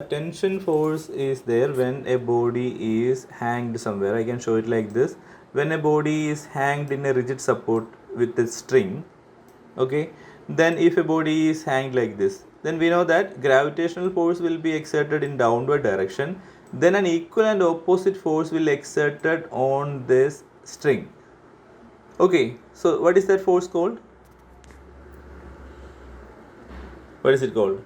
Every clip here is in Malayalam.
tension force is there when a body is hanged somewhere. I can show it like this. When a body is hanged in a rigid support with a string, okay, then if a body is hanged like this, then we know that gravitational force will be exerted in downward direction, then an equal and opposite force will exerted on this string. Okay, so what is that force called? What is it called?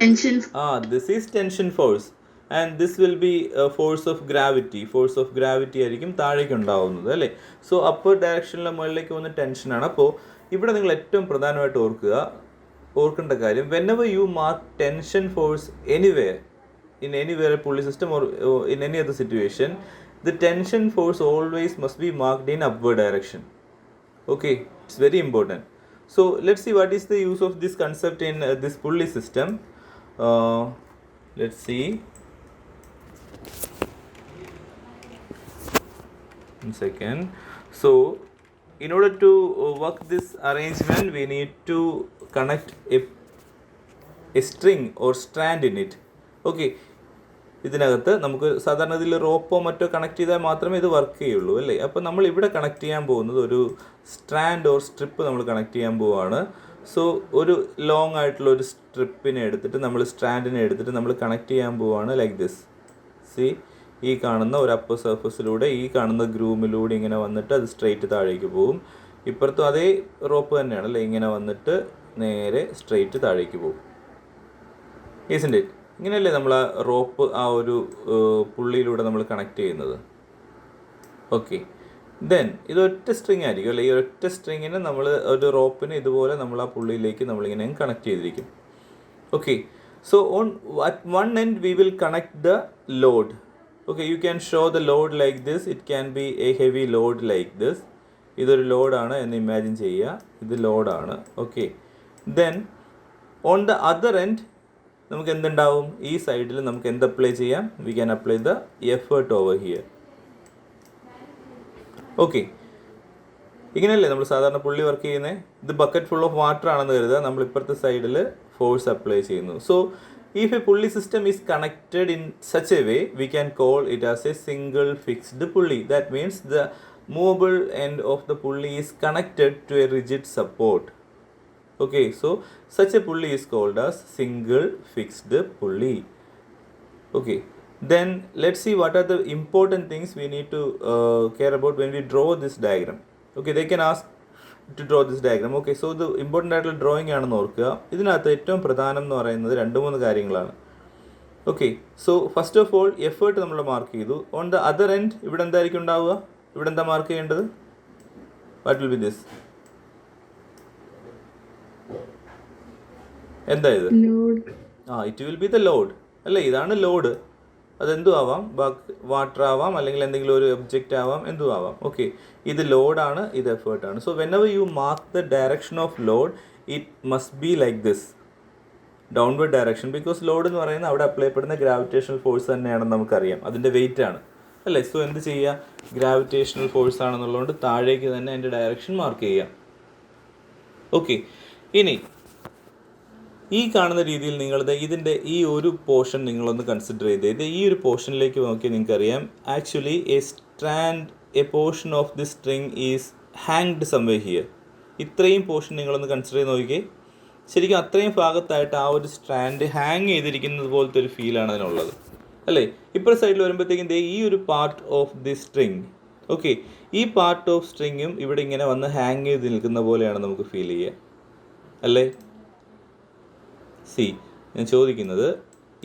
Tension. This is tension force, and this will be a force of gravity. Force of gravity ആയിരിക്കും താഴേക്ക് ഉണ്ടാവുന്നത് അല്ലേ. സോ അപ്പർ ഡയറക്ഷനിലെ മുകളിലേക്ക് വന്ന ടെൻഷനാണ്. അപ്പോൾ ഇവിടെ നിങ്ങൾ ഏറ്റവും പ്രധാനമായിട്ട് ഓർക്കേണ്ട കാര്യം, whenever you mark tension force anywhere in anywhere a pulley system or in any other situation, the tension force always must be marked in upward direction. Okay, it's very important. So let's see what is the use of this concept in this pulley system. Let's see. One second. So in order to work this arrangement, we need to connect a string or strand in it. Okay, ഇതിനകത്ത് നമുക്ക് സാധാരണ ഇതിൽ റോപ്പോ മറ്റോ കണക്ട് ചെയ്താൽ മാത്രമേ ഇത് വർക്ക് ചെയ്യുള്ളൂ അല്ലേ. അപ്പോൾ നമ്മൾ ഇവിടെ കണക്ട് ചെയ്യാൻ പോകുന്നത് ഒരു സ്ട്രാൻഡ് ഓർ സ്ട്രിപ്പ് നമ്മൾ കണക്ട് ചെയ്യാൻ പോവുകയാണ്. സോ ഒരു ലോങ് ആയിട്ടുള്ള ഒരു സ്ട്രിപ്പിനെ എടുത്തിട്ട് സ്ട്രാൻഡിനെ എടുത്തിട്ട് നമ്മൾ കണക്ട് ചെയ്യാൻ പോവുകയാണ് ലൈക്ക് ദിസ്. സി, ഈ കാണുന്ന ഒരു അപ്പർ സർഫസിലൂടെ ഈ കാണുന്ന ഗ്രൂമിലൂടെ ഇങ്ങനെ വന്നിട്ട് അത് സ്ട്രെയിറ്റ് താഴേക്ക് പോകും. ഇപ്പുറത്തും അതേ റോപ്പ് തന്നെയാണ് അല്ലേ, ഇങ്ങനെ വന്നിട്ട് നേരെ സ്ട്രെയിറ്റ് താഴേക്ക് പോകും. ഈസിൻ്റെ ഇറ്റ്? ഇങ്ങനെയല്ലേ നമ്മൾ ആ റോപ്പ് ആ ഒരു പുള്ളിയിലൂടെ നമ്മൾ കണക്ട് ചെയ്യുന്നത്. ഓക്കെ, ദെൻ ഇത് ഒറ്റ സ്ട്രിങ് ആയിരിക്കും അല്ലേ. ഈ ഒറ്റ സ്ട്രിങ്ങിന് നമ്മൾ ഒരു റോപ്പിന് ഇതുപോലെ നമ്മൾ ആ പുള്ളിയിലേക്ക് നമ്മളിങ്ങനെ കണക്ട് ചെയ്തിരിക്കും. Okay, so at one end we will connect the load. Okay, you can show the load like this. It can be a heavy load like this. ഇതൊരു ലോഡാണ് എന്ന് ഇമാജിൻ ചെയ്യുക. ഇത് ലോഡാണ്. Okay, then on the other end നമുക്ക് എന്തുണ്ടാവും? ഈ സൈഡിൽ നമുക്ക് എന്ത് അപ്ലൈ ചെയ്യാം? We can apply the effort over here. Okay, ഇങ്ങനെയല്ലേ നമ്മൾ സാധാരണ പുള്ളി വർക്ക് ചെയ്യുന്നത്. ഇത് ബക്കറ്റ് ഫുൾ ഓഫ് വാട്ടർ ആണെന്ന് കരുതുക, നമ്മൾ ഇപ്പുറത്തെ സൈഡിൽ ഫോഴ്സ് അപ്ലൈ ചെയ്യുന്നു. So if a pulley system is connected in such a way, we can call it as a single fixed pulley. That means the movable end of the pulley is connected to a rigid support. Okay, so such a pulley is called as single fixed pulley. Okay, then let's see what are the important things we need to care about when we draw this diagram. Okay, they can ask to draw this diagram. Okay, so the important ആയിട്ടുള്ള ഡ്രോയിങ് ആണെന്ന് ഓർക്കുക. ഇതിനകത്ത് ഏറ്റവും പ്രധാനം എന്ന് പറയുന്നത് 2-3 കാര്യങ്ങളാണ്. Okay, so first of all effort നമ്മൾ മാർക്ക് ചെയ്തു. ഓൺ ദ അതർ എൻഡ് ഇവിടെ എന്തായിരിക്കും ഉണ്ടാവുക? ഇവിടെ എന്താ മാർക്ക് ചെയ്യേണ്ടത്? What will B this? എന്താ ഇത്? It will be the load അല്ലേ. ഇതാണ് ലോഡ്. അതെന്തും ആവാം, വാട്ടർ ആവാം, അല്ലെങ്കിൽ എന്തെങ്കിലും ഒരു ഒബ്ജക്റ്റ് ആവാം, എന്തും ആവാം. ഓക്കെ, ഇത് ലോഡാണ്, ഇത് എഫേർട്ടാണ്. So whenever you mark the direction of load, it must be like this, downward direction. Because load എന്ന് പറയുന്നത് അവിടെ അപ്ലൈ പെടുന്ന ഗ്രാവിറ്റേഷണൽ ഫോഴ്സ് തന്നെയാണെന്ന് നമുക്കറിയാം, അതിൻ്റെ വെയിറ്റ് ആണ് അല്ലേ. സോ എന്ത് ചെയ്യുക? ഗ്രാവിറ്റേഷണൽ ഫോഴ്സ് ആണെന്നുള്ളതുകൊണ്ട് താഴേക്ക് തന്നെ അതിൻ്റെ ഡയറക്ഷൻ മാർക്ക് ചെയ്യാം. ഓക്കെ, ഇനി ഈ കാണുന്ന രീതിയിൽ ഇതിൻ്റെ ഈ ഒരു പോർഷൻ നിങ്ങളൊന്ന് കൺസിഡർ ചെയ്ത് ഈ ഒരു പോർഷനിലേക്ക് നോക്കിയാൽ നിങ്ങൾക്കറിയാം, actually A portion of the string is hanged സംവേ here. ഇത്രയും പോർഷൻ നിങ്ങളൊന്ന് കൺസിഡർ ചെയ്ത് നോക്കിയേ. ശരിക്കും അത്രയും ഭാഗത്തായിട്ട് ആ ഒരു സ്ട്രാൻഡ് ഹാങ് ചെയ്തിരിക്കുന്നത് പോലത്തെ ഒരു ഫീലാണ് അതിനുള്ളത് അല്ലേ. ഇപ്പുറ സൈഡിൽ വരുമ്പോഴത്തേക്കും ഈ ഒരു part of the string, okay, ഈ പാർട്ട് ഓഫ് സ്ട്രിങ്ങും ഇവിടെ ഇങ്ങനെ വന്ന് ഹാങ് ചെയ്ത് നിൽക്കുന്ന പോലെയാണ് നമുക്ക് ഫീൽ ചെയ്യുക അല്ലേ. സി, ഞാൻ ചോദിക്കുന്നത്,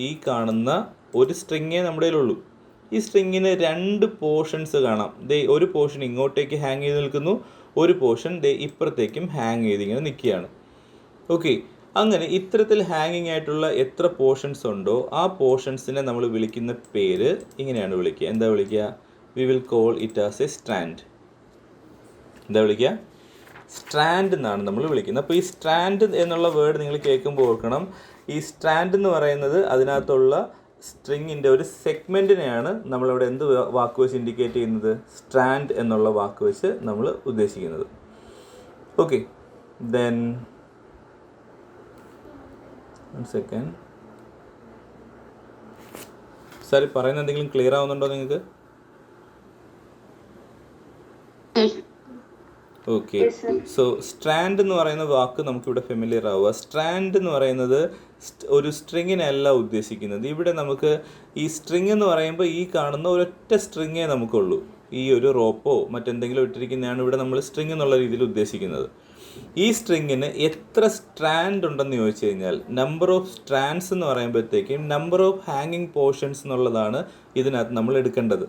ഈ കാണുന്ന ഒരു സ്ട്രിങ്ങേ നമ്മുടെ കയ്യിലുള്ളൂ. ഈ സ്ട്രിങ്ങിന് 2 പോർഷൻസ് കാണാം. ഒരു പോർഷൻ ഇങ്ങോട്ടേക്ക് ഹാങ് ചെയ്ത് നിൽക്കുന്നു, ഒരു പോർഷൻ ഇപ്പുറത്തേക്കും ഹാങ് ചെയ്ത് ഇങ്ങനെ നിൽക്കുകയാണ്. ഓക്കെ, അങ്ങനെ ഇത്തരത്തിൽ ഹാങ്ങിങ് ആയിട്ടുള്ള എത്ര പോർഷൻസ് ഉണ്ടോ ആ പോർഷൻസിനെ നമ്മൾ വിളിക്കുന്ന പേര് ഇങ്ങനെയാണ് വിളിക്കുക. എന്താ വിളിക്കുക? We will call it as a strand. എന്താ വിളിക്കുക? സ്ട്രാൻഡ് എന്നാണ് നമ്മൾ വിളിക്കുന്നത്. അപ്പോൾ ഈ സ്ട്രാൻഡ് എന്നുള്ള വേർഡ് നിങ്ങൾ കേൾക്കുമ്പോൾ ഓർക്കണം, ഈ സ്ട്രാൻഡ് എന്ന് പറയുന്നത് അതിനകത്തുള്ള സ്ട്രിങ്ങിൻ്റെ ഒരു സെഗ്മെൻറ്റിനെയാണ് നമ്മളിവിടെ എന്ത് വാക്ക് വെച്ച് ഇൻഡിക്കേറ്റ് ചെയ്യുന്നത്? സ്ട്രാൻഡ് എന്നുള്ള വാക്ക് വെച്ച് നമ്മൾ ഉദ്ദേശിക്കുന്നത്. Okay, then 1 second. സാറി പറയുന്ന എന്തെങ്കിലും ക്ലിയർ ആവുന്നുണ്ടോ നിങ്ങൾക്ക്? ഓക്കെ. സോ സ്ട്രാൻഡ് എന്ന് പറയുന്ന വാക്ക് നമുക്കിവിടെ ഫെമിലിയർ ആവുക. സ്ട്രാൻഡ് എന്ന് പറയുന്നത് ഒരു സ്ട്രിങ്ങിനല്ല ഉദ്ദേശിക്കുന്നത്. ഇവിടെ നമുക്ക് ഈ സ്ട്രിങ് എന്ന് പറയുമ്പോൾ ഈ കാണുന്ന ഒരൊറ്റ സ്ട്രിങ്ങേ നമുക്കുള്ളൂ. ഈ ഒരു റോപ്പോ മറ്റെന്തെങ്കിലും ഇട്ടിരിക്കുന്നതാണ് ഇവിടെ നമ്മൾ സ്ട്രിങ് എന്നുള്ള രീതിയിൽ ഉദ്ദേശിക്കുന്നത്. ഈ സ്ട്രിങ്ങിന് എത്ര സ്ട്രാൻഡ് ഉണ്ടെന്ന് ചോദിച്ചു കഴിഞ്ഞാൽ നമ്പർ ഓഫ് സ്ട്രാൻഡ്സ് എന്ന് പറയുമ്പോഴത്തേക്കും നമ്പർ ഓഫ് ഹാങ്ങിങ് പോർഷൻസ് എന്നുള്ളതാണ് ഇതിനകത്ത് നമ്മൾ എടുക്കേണ്ടത്.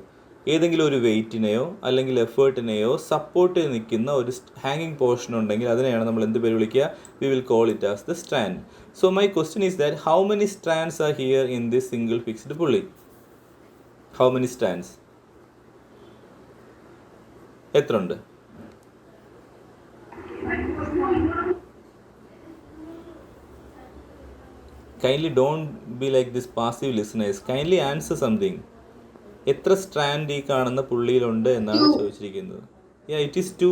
ഏതെങ്കിലും ഒരു വെയിറ്റിനെയോ അല്ലെങ്കിൽ എഫേർട്ടിനെയോ സപ്പോർട്ട് ചെയ്ത് നിൽക്കുന്ന ഒരു ഹാങ്ങിങ് പോർഷൻ ഉണ്ടെങ്കിൽ അതിനെയാണ് നമ്മൾ എന്ത് പേര് വിളിക്കുക? We will call it as the strand. So my question is that how many strands are here in this single fixed pulley? How many strands? എത്ര ഉണ്ട്? Kindly don't be like this passive listeners. Kindly answer something. എത്ര സ്ട്രാൻഡ് ഈ കാണുന്ന പുള്ളിയിലുണ്ട് എന്നാണ് ചോദിച്ചിരിക്കുന്നത്. It is 2.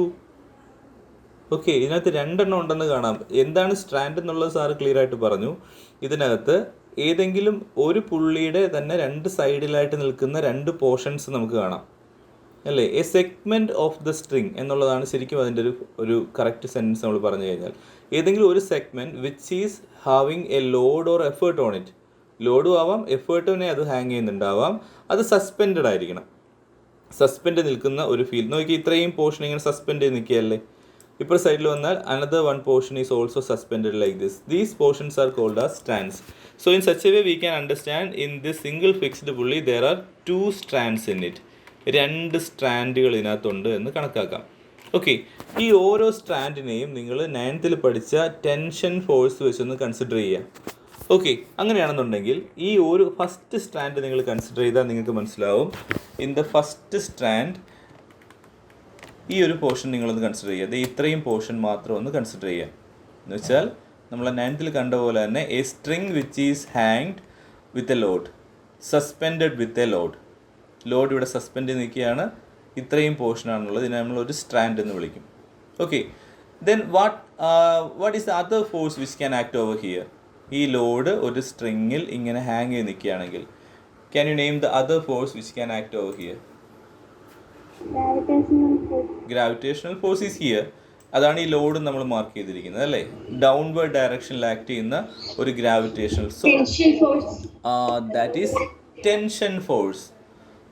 ഓക്കെ, ഇതിനകത്ത് 2 എണ്ണം ഉണ്ടെന്ന് കാണാം. എന്താണ് സ്ട്രാൻഡ് എന്നുള്ളത് സാറ് ക്ലിയർ ആയിട്ട് പറഞ്ഞു. ഇതിനകത്ത് ഏതെങ്കിലും ഒരു പുള്ളിയുടെ തന്നെ 2 സൈഡിലായിട്ട് നിൽക്കുന്ന 2 പോർഷൻസ് നമുക്ക് കാണാം, അല്ലേ? A segment of the string എന്നുള്ളതാണ് ശരിക്കും അതിൻ്റെ ഒരു കറക്റ്റ് സെൻറ്റൻസ് നമ്മൾ പറഞ്ഞു കഴിഞ്ഞാൽ. ഏതെങ്കിലും ഒരു segment which is having A load or effort on it. ലോഡും ആവാം, എഫേർട്ടിനെ അത് ഹാങ് ചെയ്യുന്നുണ്ടാവാം. അത് സസ്പെൻഡഡ് ആയിരിക്കണം. സസ്പെൻഡ് നിൽക്കുന്ന ഒരു ഫീൽ നോക്കി, ഇത്രയും പോർഷൻ ഇങ്ങനെ സസ്പെൻഡ് ചെയ്ത് നിൽക്കുകയല്ലേ. ഇപ്പോൾ സൈഡിൽ വന്നാൽ another 1 portion is also suspended like this. These portions are called as strands. So in such a way we can understand in this single fixed pulley there are 2 strands in it. 2 സ്ട്രാൻഡുകൾ ഇതിനകത്തുണ്ട് എന്ന് കണക്കാക്കാം. ഓക്കെ, ഈ ഓരോ സ്ട്രാൻഡിനെയും നിങ്ങൾ 9th പഠിച്ച ടെൻഷൻ ഫോഴ്സ് വെച്ചൊന്ന് കൺസിഡർ ചെയ്യുക. ഓക്കെ, അങ്ങനെയാണെന്നുണ്ടെങ്കിൽ ഈ ഒരു ഫസ്റ്റ് സ്ട്രാൻഡ് നിങ്ങൾ കൺസിഡർ ചെയ്താൽ നിങ്ങൾക്ക് മനസ്സിലാവും. ഇൻ ദ ഫസ്റ്റ് സ്ട്രാൻഡ് ഈ ഒരു പോർഷൻ നിങ്ങളൊന്ന് കൺസിഡർ ചെയ്യുക. അത് ഇത്രയും പോർഷൻ മാത്രം ഒന്ന് കൺസിഡർ ചെയ്യുക. എന്ന് വെച്ചാൽ നമ്മൾ 9th കണ്ട പോലെ തന്നെ A string which is hanged with a load, suspended with a load. Load ഇവിടെ സസ്പെൻഡ് ചെയ്ത് നിൽക്കുകയാണ്. ഇത്രയും പോർഷനാണുള്ളത്. ഇതിനെ നമ്മളൊരു സ്ട്രാൻഡ് എന്ന് വിളിക്കും. Okay, then what is the other force which can act over here? ഈ ലോഡ് ഒരു സ്ട്രിങ്ങിൽ ഇങ്ങനെ ഹാങ് ചെയ്ത് നിൽക്കുകയാണെങ്കിൽ can you name the other force which can act over here? Gravitational force is here. അതാണ് ഈ ലോഡ് നമ്മൾ മാർക്ക് ചെയ്തിരിക്കുന്നത്, അല്ലേ? ഡൗൺവേർഡ് ഡയറക്ഷനിൽ ആക്ട് ചെയ്യുന്ന ഒരു gravitational. So that is tension force.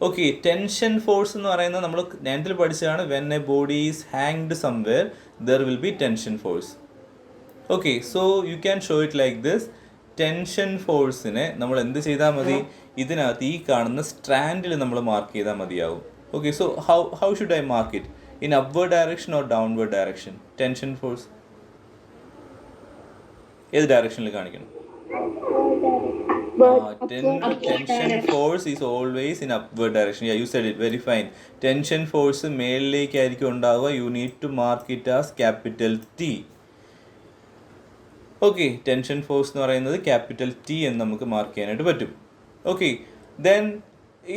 Okay, tension force എന്ന് പറയുന്നത് നമ്മൾ 9th പഠിച്ചതാണ്. When A body is hanged somewhere there will B tension force. Okay, so you can show it like this. Tension ഫോഴ്സിനെ നമ്മൾ എന്ത് ചെയ്താൽ മതി? ഇതിനകത്ത് ഈ കാണുന്ന സ്ട്രാൻഡിൽ നമ്മൾ മാർക്ക് ചെയ്താൽ മതിയാവും. Okay, so how should I mark it? In upward direction or downward direction? Tension force ഏത് ഡയറക്ഷനിൽ കാണിക്കണം? Tension force is always in upward direction. Yeah, you said it very fine. Tension force മേളിലേക്കായിരിക്കും ഉണ്ടാവുക. You need to mark it as capital T. Okay, tension force എന്ന് പറയുന്നത് ക്യാപിറ്റൽ T എന്ന് നമുക്ക് മാർക്ക് ചെയ്യാനായിട്ട് പറ്റും. ഓക്കെ, ദെൻ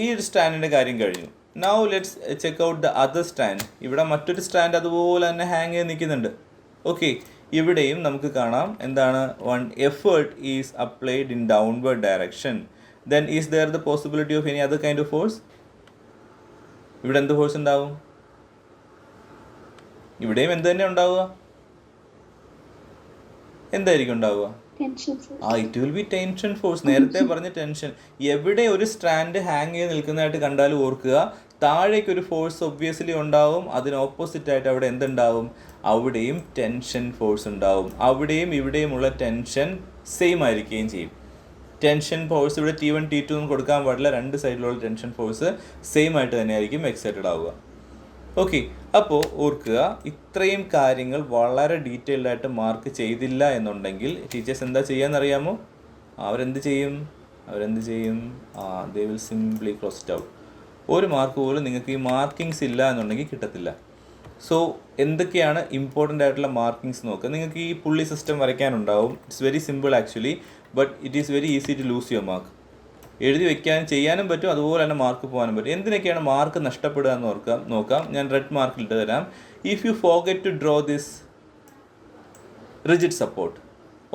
ഈ ഒരു സ്റ്റാൻഡിൻ്റെ കാര്യം കഴിഞ്ഞു. Now let's check out the other stand. ഇവിടെ മറ്റൊരു സ്റ്റാൻഡ് അതുപോലെ തന്നെ ഹാങ് ചെയ്ത് നിൽക്കുന്നുണ്ട്. ഓക്കെ, ഇവിടെയും നമുക്ക് കാണാം എന്താണ്? 1 effort is applied in downward direction. Then is there the possibility of any other kind of force? ഇവിടെ എന്ത് ഫോഴ്സ് ഉണ്ടാവും? ഇവിടെയും എന്ത് തന്നെ ഉണ്ടാവുക? എന്തായിരിക്കും ഉണ്ടാവുക? It will be tension force. നേരത്തെ പറഞ്ഞ ടെൻഷൻ. എവിടെ ഒരു സ്ട്രാൻഡ് ഹാങ് ചെയ്ത് നിൽക്കുന്നതായിട്ട് കണ്ടാലും ഓർക്കുക, താഴേക്ക് ഒരു ഫോഴ്സ് ഒബ്വിയസ്ലി ഉണ്ടാവും. അതിന് ഓപ്പോസിറ്റ് ആയിട്ട് അവിടെ എന്തുണ്ടാവും? അവിടെയും ടെൻഷൻ ഫോഴ്സ് ഉണ്ടാവും. അവിടെയും ഇവിടെയുമുള്ള ടെൻഷൻ സെയിം ആയിരിക്കുകയും ചെയ്യും. ടെൻഷൻ ഫോഴ്സ് ഇവിടെ T1 T2 ഒന്നും കൊടുക്കാൻ പാടില്ല. 2 സൈഡിലുള്ള ടെൻഷൻ ഫോഴ്സ് സെയിം ആയിട്ട് തന്നെയായിരിക്കും എക്സൈറ്റഡ് ആവുക. ഓക്കെ, അപ്പോൾ ഓർക്കുക, ഇത്രയും കാര്യങ്ങൾ വളരെ ഡീറ്റെയിൽഡ് ആയിട്ട് മാർക്ക് ചെയ്തില്ല എന്നുണ്ടെങ്കിൽ ടീച്ചേഴ്സ് എന്താ ചെയ്യാന്നറിയാമോ? അവരെന്ത് ചെയ്യും? They will simply close it out. ഒരു മാർക്ക് പോലും നിങ്ങൾക്ക് ഈ മാർക്കിങ്സ് ഇല്ല എന്നുണ്ടെങ്കിൽ കിട്ടത്തില്ല. സോ എന്തൊക്കെയാണ് ഇമ്പോർട്ടൻ്റ് ആയിട്ടുള്ള മാർക്കിങ്സ് നോക്കുക. നിങ്ങൾക്ക് ഈ പുള്ളി സിസ്റ്റം വരയ്ക്കാനുണ്ടാവും. It's very simple actually, but it is very easy to lose your mark. എഴുതി വയ്ക്കാനും ചെയ്യാനും പറ്റും, അതുപോലെ തന്നെ മാർക്ക് പോകാനും പറ്റും. എന്തിനൊക്കെയാണ് മാർക്ക് നഷ്ടപ്പെടുക എന്ന് നോക്കാം. ഞാൻ റെഡ് മാർക്കിൽ ഇട്ട് തരാം. If you forget to draw this rigid support,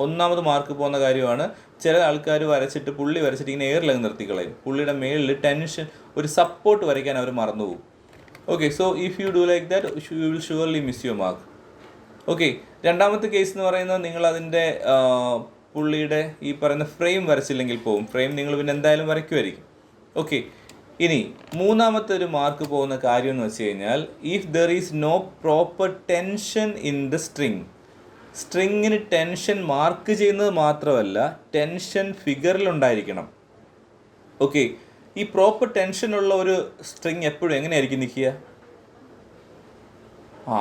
ഒന്നാമത് മാർക്ക് പോകുന്ന കാര്യമാണ് ചില ആൾക്കാർ വരച്ചിട്ട് പുള്ളി വരച്ചിട്ട് ഇങ്ങനെ എയറിലങ്ങ് നിർത്തിക്കളയും. പുള്ളിയുടെ മേളിൽ ടെൻഷൻ ഒരു സപ്പോർട്ട് വരയ്ക്കാൻ അവർ മറന്നുപോകും. Okay, so if you do like that you will surely miss your mark. Okay, രണ്ടാമത്തെ കേസ് എന്ന് പറയുന്നത് നിങ്ങൾ അതിൻ്റെ പുള്ളിയുടെ ഈ പറയുന്ന ഫ്രെയിം വരച്ചില്ലെങ്കിൽ പോകും. ഫ്രെയിം നിങ്ങൾ പിന്നെ എന്തായാലും വരയ്ക്കുമായിരിക്കും. ഓക്കെ, ഇനി മൂന്നാമത്തെ ഒരു മാർക്ക് പോകുന്ന കാര്യം എന്ന് വെച്ച് കഴിഞ്ഞാൽ if there is no proper tension in the string. സ്ട്രിങ്ങിന് ടെൻഷൻ മാർക്ക് ചെയ്യുന്നത് മാത്രമല്ല ടെൻഷൻ ഫിഗറിലുണ്ടായിരിക്കണം. ഓക്കെ, ഈ പ്രോപ്പർ ടെൻഷനുള്ള ഒരു സ്ട്രിങ് എപ്പോഴും എങ്ങനെയായിരിക്കും നിൽക്കുക?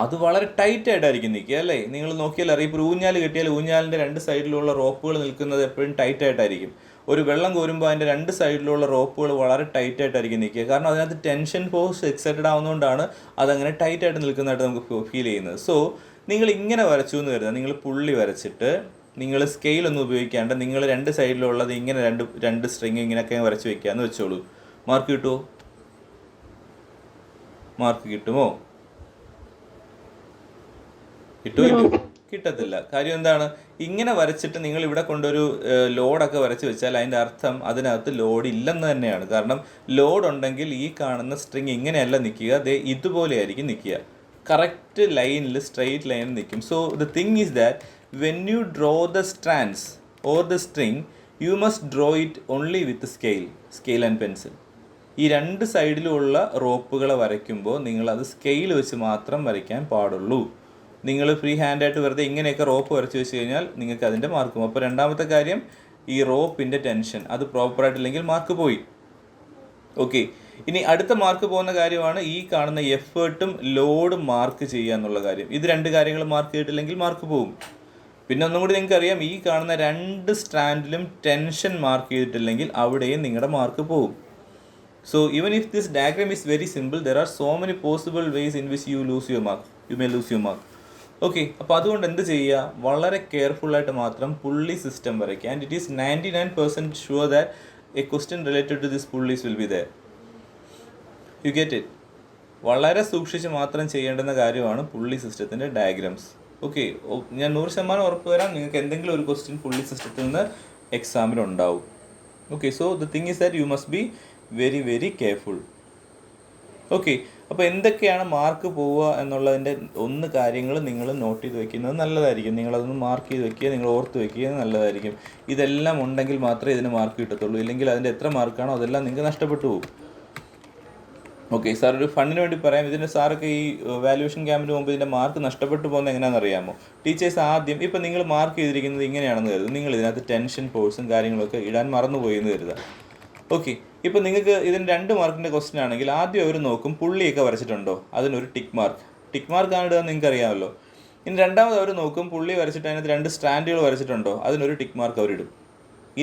അത് വളരെ ടൈറ്റായിട്ടായിരിക്കും നിൽക്കുക അല്ലേ? നിങ്ങൾ നോക്കിയാൽ അറിയാം. ഇപ്പോൾ ഊഞ്ഞാൽ കെട്ടിയാൽ ഊഞ്ഞാലിൻ്റെ രണ്ട് സൈഡിലുള്ള റോപ്പുകൾ നിൽക്കുന്നത് എപ്പോഴും ടൈറ്റായിട്ടായിരിക്കും. ഒരു വെള്ളം കോരുമ്പോൾ അതിൻ്റെ രണ്ട് സൈഡിലുള്ള റോപ്പുകൾ വളരെ ടൈറ്റായിട്ടായിരിക്കും നിൽക്കുക. കാരണം അതിനകത്ത് ടെൻഷൻ ഫോഴ്സ് എക്സൈറ്റഡ് ആവുന്നതുകൊണ്ടാണ് അതങ്ങനെ ടൈറ്റായിട്ട് നിൽക്കുന്നതായിട്ട് നമുക്ക് ഫീൽ ചെയ്യുന്നത്. സോ നിങ്ങൾ ഇങ്ങനെ വരച്ചു എന്ന് കരുതുക. നിങ്ങൾ പുള്ളി വരച്ചിട്ട് നിങ്ങൾ സ്കെയിലൊന്നും ഉപയോഗിക്കാണ്ട് നിങ്ങൾ രണ്ട് സൈഡിലുള്ളത് ഇങ്ങനെ രണ്ട് സ്ട്രിങ് ഇങ്ങനെയൊക്കെ വരച്ച് വെക്കാമെന്ന് വെച്ചോളൂ. മാർക്ക് കിട്ടുമോ? മാർക്ക് കിട്ടുമോ? കിട്ടുമല്ലോ? കിട്ടത്തില്ല. കാര്യം എന്താണ്? ഇങ്ങനെ വരച്ചിട്ട് നിങ്ങൾ ഇവിടെ കൊണ്ടൊരു ലോഡൊക്കെ വരച്ച് വെച്ചാൽ അതിൻ്റെ അർത്ഥം അതിനകത്ത് ലോഡ് ഇല്ലെന്ന് തന്നെയാണ്. കാരണം ലോഡ് ഉണ്ടെങ്കിൽ ഈ കാണുന്ന സ്ട്രിങ് ഇങ്ങനെയല്ല നിൽക്കുക, ദേ ഇതുപോലെയായിരിക്കും നിൽക്കുക. കറക്റ്റ് ലൈനിൽ സ്ട്രെയിറ്റ് ലൈനിൽ നിൽക്കും. So the thing is that when you draw the strands or the string you must draw it only with scale and pencil. ഈ രണ്ട് സൈഡിലുമുള്ള റോപ്പുകളെ വരയ്ക്കുമ്പോൾ നിങ്ങളത് സ്കെയിൽ വെച്ച് മാത്രം വരയ്ക്കാൻ പാടുള്ളൂ. നിങ്ങൾ ഫ്രീ ഹാൻഡായിട്ട് വെറുതെ ഇങ്ങനെയൊക്കെ റോപ്പ് വരച്ച് വെച്ച് കഴിഞ്ഞാൽ നിങ്ങൾക്ക് അതിൻ്റെ മാർക്കും. അപ്പോൾ രണ്ടാമത്തെ കാര്യം ഈ റോപ്പിൻ്റെ ടെൻഷൻ അത് പ്രോപ്പറായിട്ടില്ലെങ്കിൽ മാർക്ക് പോയി. ഓക്കെ, ഇനി അടുത്ത മാർക്ക് പോകുന്ന കാര്യമാണ് ഈ കാണുന്ന എഫേർട്ടും ലോഡും മാർക്ക് ചെയ്യുക എന്നുള്ള കാര്യം. ഇത് രണ്ട് കാര്യങ്ങൾ മാർക്ക് ചെയ്തിട്ടില്ലെങ്കിൽ മാർക്ക് പോകും. പിന്നെ ഒന്നും കൂടി നിങ്ങൾക്കറിയാം, ഈ കാണുന്ന രണ്ട് സ്റ്റാൻഡിലും ടെൻഷൻ മാർക്ക് ചെയ്തിട്ടില്ലെങ്കിൽ അവിടെയും നിങ്ങളുടെ മാർക്ക് പോകും. So even if this diagram is very simple, there are so many possible ways in which you may loose your mark. Okay, അപ്പോൾ അതുകൊണ്ട് എന്ത് ചെയ്യുക? വളരെ കെയർഫുള്ളായിട്ട് മാത്രം പുള്ളി സിസ്റ്റം വരയ്ക്കുക. And it is 99% sure that a question related to this pulleys will be there. You get it? വളരെ സൂക്ഷിച്ച് മാത്രം ചെയ്യേണ്ടുന്ന കാര്യമാണ് പുള്ളി സിസ്റ്റത്തിൻ്റെ ഡയഗ്രാംസ്. ഓക്കെ, ഞാൻ 100% ഉറപ്പ് തരാം നിങ്ങൾക്ക് എന്തെങ്കിലും ഒരു ക്വസ്റ്റ്യൻ പുള്ളി സിസ്റ്റത്തിൽ നിന്ന് എക്സാമിനുണ്ടാവും. Okay, so the thing is that you must be very very careful. Okay, അപ്പോൾ എന്തൊക്കെയാണ് മാർക്ക് പോവുക എന്നുള്ളതിൻ്റെ കാര്യങ്ങൾ നിങ്ങൾ നോട്ട് ചെയ്ത് വെക്കുന്നത് നല്ലതായിരിക്കും. നിങ്ങളതൊന്ന് മാർക്ക് ചെയ്ത് വെക്കുക, നിങ്ങൾ ഓർത്ത് വെക്കുക നല്ലതായിരിക്കും. ഇതെല്ലാം ഉണ്ടെങ്കിൽ മാത്രമേ ഇതിന് മാർക്ക് കിട്ടത്തുള്ളൂ. ഇല്ലെങ്കിൽ അതിൻ്റെ എത്ര മാർക്കാണോ അതെല്ലാം നിങ്ങൾക്ക് നഷ്ടപ്പെട്ടു പോകും. ഓക്കെ, സാർ ഒരു ഫണ്ടിന് വേണ്ടി പറയാം. ഇതിൻ്റെ സാറൊക്കെ ഈ വാല്യുവേഷൻ ക്യാമ്പിന് മുമ്പ് ഇതിൻ്റെ മാർക്ക് നഷ്ടപ്പെട്ടു പോകുന്നത് എങ്ങനെയാണെന്ന് അറിയാമോ? ടീച്ചേഴ്സ് ആദ്യം ഇപ്പം നിങ്ങൾ മാർക്ക് ചെയ്തിരിക്കുന്നത് ഇങ്ങനെയാണെന്ന് കരുതും. നിങ്ങൾ ഇതിനകത്ത് ടെൻഷൻ ഫോഴ്സും കാര്യങ്ങളൊക്കെ ഇടാൻ മറന്നുപോയി എന്ന് കരുതുക. ഓക്കെ, ഇപ്പോൾ നിങ്ങൾക്ക് ഇതിന് 2 മാർക്കിൻ്റെ ക്വസ്റ്റ്യൻ ആണെങ്കിൽ ആദ്യം അവർ നോക്കും പുള്ളിയൊക്കെ വരച്ചിട്ടുണ്ടോ, അതിനൊരു ടിക്ക് മാർക്കാണ് ഇടുക നിങ്ങൾക്ക് അറിയാമല്ലോ. ഇനി രണ്ടാമത് അവർ നോക്കും പുള്ളി വരച്ചിട്ട് അതിനകത്ത് 2 സ്റ്റാൻഡുകൾ വരച്ചിട്ടുണ്ടോ, അതിനൊരു ടിക്ക് മാർക്ക് അവരിടും.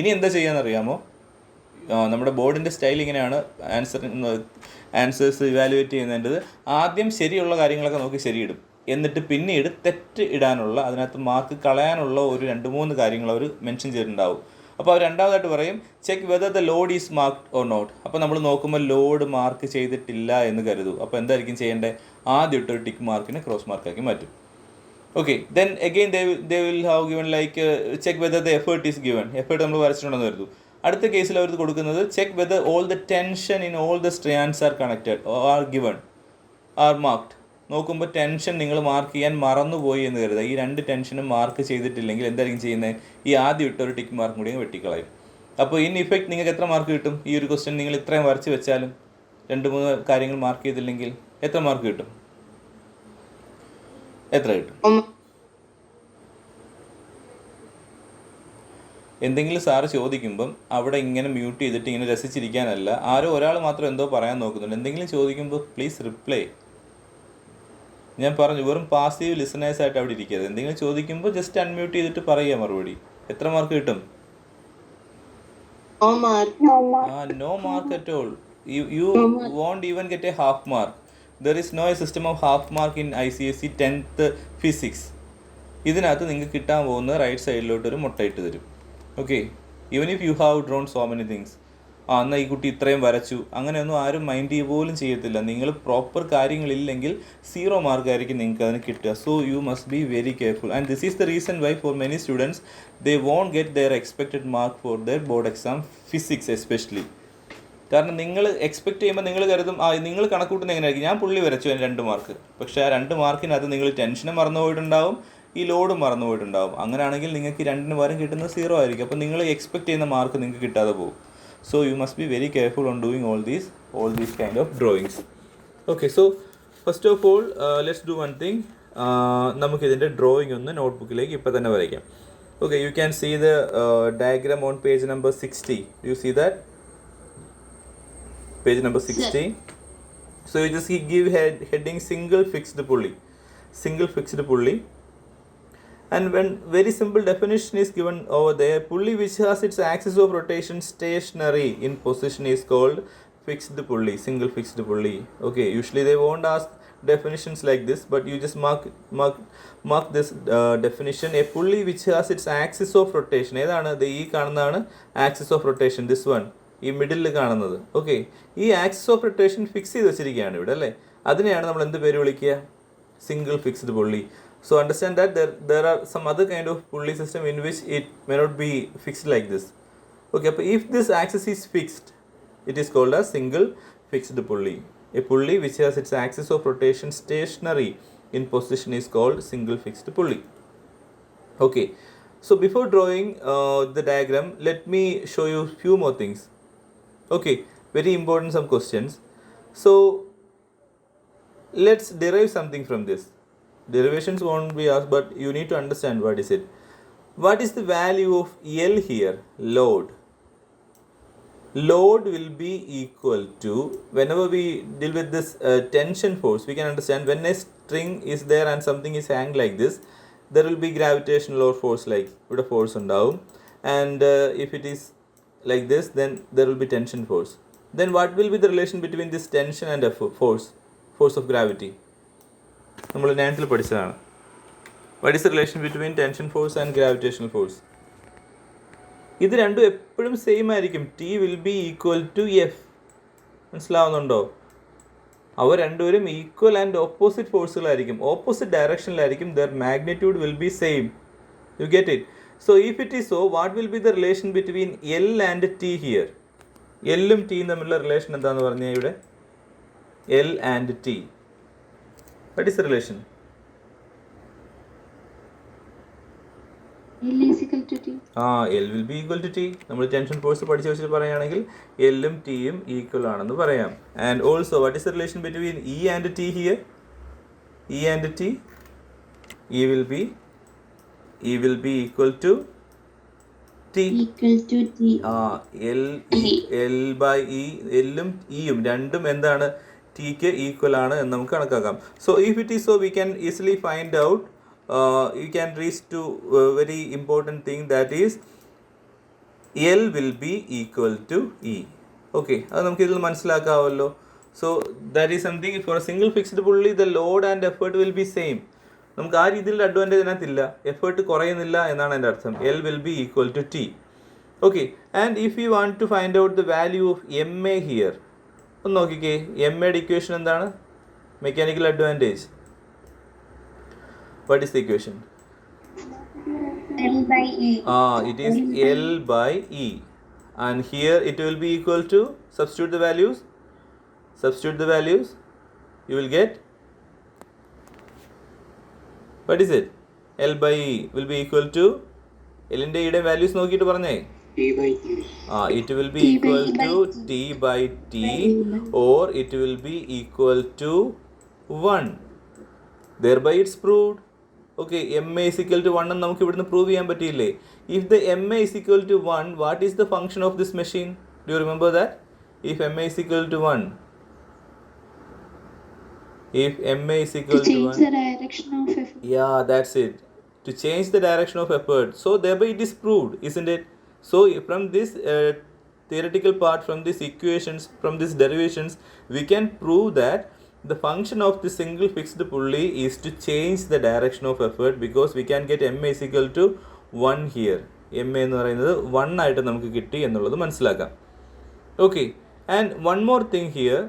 ഇനി എന്താ ചെയ്യാമെന്നറിയാമോ? നമ്മുടെ ബോർഡിൻ്റെ സ്റ്റൈൽ ഇങ്ങനെയാണ് ആൻസേഴ്സ് ഇവാലുവേറ്റ് ചെയ്യുന്നതിൻ്റെത്. ആദ്യം ശരിയുള്ള കാര്യങ്ങളൊക്കെ നോക്കി ശരിയിടും. എന്നിട്ട് പിന്നീട് തെറ്റ് ഇടാനുള്ള അതിനകത്ത് മാർക്ക് കളയാനുള്ള ഒരു 2-3 കാര്യങ്ങൾ അവർ മെൻഷൻ ചെയ്തിട്ടുണ്ടാവും. അപ്പോൾ അവർ രണ്ടാമതായിട്ട് പറയും check whether the load is marked or not. അപ്പോൾ നമ്മൾ നോക്കുമ്പോൾ ലോഡ് മാർക്ക് ചെയ്തിട്ടില്ല എന്ന് കരുതൂ. അപ്പോൾ എന്തായിരിക്കും ചെയ്യേണ്ടത്? ആദ്യം ഇട്ടൊരു ടിക്ക് മാർക്കിനെ ക്രോസ് മാർക്കാക്കി മാറ്റും. Okay, then again they will have given like check whether the effort is given. Effort നമ്മൾ വരച്ചിട്ടുണ്ടെന്ന് കരുതൂ. അടുത്ത കേസിൽ അവർ കൊടുക്കുന്നത് check whether all the tension in all the strands are connected are given R marked. നോക്കുമ്പോൾ ടെൻഷൻ നിങ്ങൾ മാർക്ക് ചെയ്യാൻ മറന്നുപോയി എന്ന് കരുതുക. ഈ 2 ടെൻഷനും മാർക്ക് ചെയ്തിട്ടില്ലെങ്കിൽ എന്തായിരിക്കും ചെയ്യുന്നത്? ഈ ആദ്യം ഇട്ടൊരു ടിക്ക് മാർക്ക് കൂടി വെട്ടിക്കളയും. അപ്പോൾ ഇൻ ഇഫക്റ്റ് നിങ്ങൾക്ക് എത്ര മാർക്ക് കിട്ടും? ഈ ഒരു ക്വസ്റ്റ്യൻ നിങ്ങൾ ഇത്രയും വരച്ച് വെച്ചാലും 2-3 കാര്യങ്ങൾ മാർക്ക് ചെയ്തില്ലെങ്കിൽ എത്ര മാർക്ക് കിട്ടും? എത്ര കിട്ടും? എന്തെങ്കിലും സാറ് ചോദിക്കുമ്പം അവിടെ ഇങ്ങനെ മ്യൂട്ട് ചെയ്തിട്ട് ഇങ്ങനെ രസിച്ചിരിക്കാനല്ല, ആരോ ഒരാൾ മാത്രം എന്തോ പറയാൻ നോക്കുന്നുണ്ട്. എന്തെങ്കിലും ചോദിക്കുമ്പോൾ പ്ലീസ് റിപ്ലൈ. ഞാൻ പറഞ്ഞു, വെറും പാസീവ് ലിസണേഴ്സായിട്ട് അവിടെ ഇരിക്കരുത്. എന്തെങ്കിലും ചോദിക്കുമ്പോൾ ജസ്റ്റ് അൺമ്യൂട്ട് ചെയ്തിട്ട് പറയുക മറുപടി. എത്ര മാർക്ക് കിട്ടും? No mark at all. You won't even get a half mark. There is no system of half mark in ICSE 10th physics. ഇതിനകത്ത് നിങ്ങൾക്ക് കിട്ടാൻ പോകുന്ന റൈറ്റ് സൈഡിലോട്ട് ഒരു മുട്ടയിട്ട് തരും. Okay, even if you have drone so many things. എന്നാൽ ഈ കുട്ടി ഇത്രയും വരച്ചു, അങ്ങനെയൊന്നും ആരും മൈൻഡ് ചെയ്യുക പോലും ചെയ്യത്തില്ല. നിങ്ങൾ പ്രോപ്പർ കാര്യങ്ങളില്ലെങ്കിൽ 0 മാർക്കായിരിക്കും നിങ്ങൾക്ക് അതിന് കിട്ടുക. So you must be very careful. And this is the reason why for many students they won't get their expected mark for their board exam, physics especially. കാരണം നിങ്ങൾ എക്സ്പെക്ട് ചെയ്യുമ്പോൾ നിങ്ങൾ കരുതും നിങ്ങൾ കണക്കൂട്ടുന്നത് എങ്ങനെയായിരിക്കും, ഞാൻ പുള്ളി വരച്ചു അതിന് 2 മാർക്ക്. പക്ഷേ ആ 2 മാർക്കിനകത്ത് നിങ്ങൾ ടെൻഷനും മറന്നു പോയിട്ടുണ്ടാവും, ഈ ലോഡും മറന്നു പോയിട്ടുണ്ടാവും. അങ്ങനെയാണെങ്കിൽ നിങ്ങൾക്ക് 2 പകരം കിട്ടുന്നത് 0 ആയിരിക്കും. അപ്പോൾ നിങ്ങൾ എക്സ്പെക്ട് ചെയ്യുന്ന മാർക്ക് നിങ്ങൾക്ക് കിട്ടാതെ പോകും. So you must be very careful on doing all these kind of drawings. Okay, so first of all let's do one thing. നമുക്കിതിൻ്റെ ഡ്രോയിങ് ഒന്ന് നോട്ട്ബുക്കിലേക്ക് ഇപ്പോൾ തന്നെ വരയ്ക്കാം. Okay, you can see the diagram on page number 60. Do you see that? Page number 60. So you just give heading single fixed pulley. Single fixed pulley. And when very simple definition is given over there, pulley which has its axis of rotation stationary in position is called fixed pulley, single fixed pulley. Okay, usually they won't ask definitions like this, but you just mark this definition. A pulley which has its axis of rotation, ഏതാണ് ഈ കാണുന്നതാണ് axis of rotation, this one, ഈ മിഡിലിൽ കാണുന്നത്. ഓക്കെ, ഈ ആക്സിസ് ഓഫ് റൊട്ടേഷൻ ഫിക്സ് ചെയ്ത് വെച്ചിരിക്കുകയാണ് ഇവിടെ അല്ലേ, അതിനെയാണ് നമ്മൾ എന്ത് പേര് വിളിക്കുക, സിംഗിൾ ഫിക്സ്ഡ് പുള്ളി. So understand that there are some other kind of pulley system in which it may not be fixed like this. Okay, but if this axis is fixed, it is called a single fixed pulley. A pulley which has its axis of rotation stationary in position is called single fixed pulley. Okay, so before drawing the diagram, let me show you few more things. Okay, very important some questions. So let's derive something from this. Derivations won't be asked, but you need to understand what is it. What is the value of L here? Load. Load will be equal to, whenever we deal with this tension force, we can understand when a string is there and something is hanged like this, there will be gravitational or force, like with a force undavum, and if it is like this, then there will be tension force. Then what will be the relation between this tension and a force of gravity? നമ്മൾ 9th പഠിച്ചതാണ്. What is the relation between tension force and gravitational force? ഇത് രണ്ടും എപ്പോഴും സെയിം ആയിരിക്കും. T will be equal to F. മനസ്സിലാവുന്നുണ്ടോ? അവർ രണ്ടുപേരും ഈക്വൽ ആൻഡ് ഓപ്പോസിറ്റ് ഫോഴ്സുകളായിരിക്കും, ഓപ്പോസിറ്റ് ഡയറക്ഷനിലായിരിക്കും. Their magnitude will be same. You get it? So if it is so, what will be the relation between L and T here? എല്ലും ടിയും തമ്മിലുള്ള റിലേഷൻ എന്താണെന്ന് പറഞ്ഞാൽ ഇവിടെ L and T. What is the relation? L is equal to T. L will be equal to T. നമ്മൾ ടെൻഷൻ ഫോഴ്സ് പഠിച്ചു വെച്ചിട്ട് പറയുകയാണെങ്കിൽ എല്ലും ടിയും ഈക്വൽ ആണെന്ന് പറയാം. And also what is the relation between E and T here? E and T, E will be equal to T. Equal to T. L by E, എല്ലും ഇയും രണ്ടും എന്താണ്, ടിക്ക് ഈക്വൽ ആണ് എന്ന് നമുക്ക് കണക്കാക്കാം. So if it is so, we can easily find out, you can reach to very important thing, that is L will be equal to E. Okay, അത് നമുക്ക് ഇതിൽ മനസ്സിലാക്കാമല്ലോ. So that is something for a single fixed pulley, the load and effort will be same. നമുക്ക് ആ രീതിയിലുള്ള അഡ്വാൻറ്റേജ് ഇതിനകത്തില്ല, എഫേർട്ട് കുറയുന്നില്ല എന്നാണ് എൻ്റെ അർത്ഥം. L will be equal to T. Okay, and if you want to find out the value of M A here, ഒന്ന് നോക്കിക്കേ. എം എയുടെ ഇക്വേഷൻ എന്താണ്? Mechanical advantage. What is the equation? L by E. It is L by E. And here it will be equal to, substitute the values, you will get, what is it? L by E will be equal to, L ന്റെ യുടെ വാല്യൂസ് നോക്കിയിട്ട് പറഞ്ഞേ. It will be equal to T by T, or it will be equal to 1. Thereby it's proved. Okay, MA is equal to 1 എന്ന് നമുക്ക് ഇവിടുന്ന് പ്രൂവ് ചെയ്യാൻ പറ്റിയില്ലേ? If the MA is equal to 1, what is the function of this machine? Do you remember that? If MA is equal to 1, if MA is equal to 1, to change the direction of effort. Yeah, that's it. To change the direction of effort. So thereby it is proved, isn't it? So from this theoretical part, from these equations, from these derivations, we can prove that the function of the single fixed pulley is to change the direction of effort, because we can get MA is equal to 1 here. MA എന്ന് പറയുന്നത് 1 ആയിട്ട് നമുക്ക് കിട്ടി എന്നുള്ളത് മനസ്സിലാക്കാം. Okay, and one more thing here,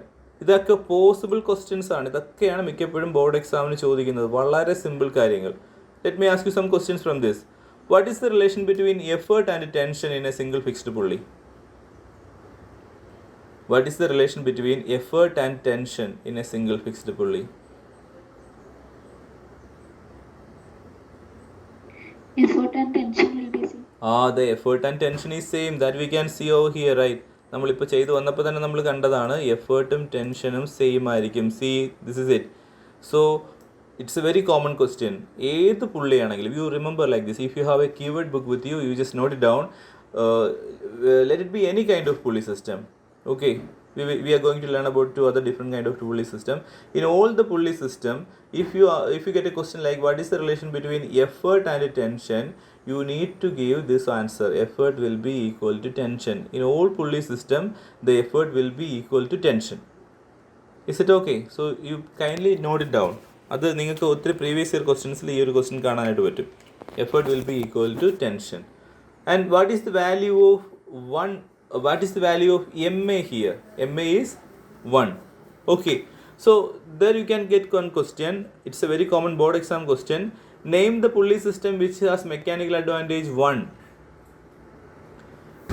ഇതൊക്കെ പോസിബിൾ ക്വസ്റ്റ്യൻസ് ആണ്. ഇതൊക്കെയാണ് മിക്കപ്പോഴും ബോർഡ് എക്സാമിന് ചോദിക്കുന്നത്, വളരെ സിമ്പിൾ കാര്യങ്ങൾ. Let me ask you some questions from this. What is the relation between effort and tension in a single fixed pulley? What is the relation between effort and tension in a single fixed pulley? Effort and tension will be same. The effort and tension is same. That we can see over here, right? നമ്മളിപ്പോൾ ചെയ്തു വന്നപ്പോൾ തന്നെ നമ്മൾ കണ്ടതാണ്, എഫേർട്ടും ടെൻഷനും സെയിം ആയിരിക്കും. See, this is it. So it's a very common question. ഏത് പുള്ളിയാണെങ്കിലും you remember like this. If you have a keyword book with you, you just note it down. Let it be any kind of pulley system. Okay, we are going to learn about two other different kind of pulley system. In all the pulley system, if you get a question like what is the relation between effort and tension, you need to give this answer. Effort will be equal to tension. In all pulley system, the effort will be equal to tension. Is it okay? So you kindly note it down. അത് നിങ്ങൾക്ക് ഒത്തിരി പ്രീവിയസ് ഇയർ ക്വസ്റ്റ്യൻസിൽ ഈ ഒരു ക്വസ്റ്റ്യൻ കാണാനായിട്ട് പറ്റും. Effort will be equal to tension. And what is the value of MA here? MA is 1. Okay, so there you can get one question. It's a very common board exam question. Name the pulley system which has mechanical advantage 1.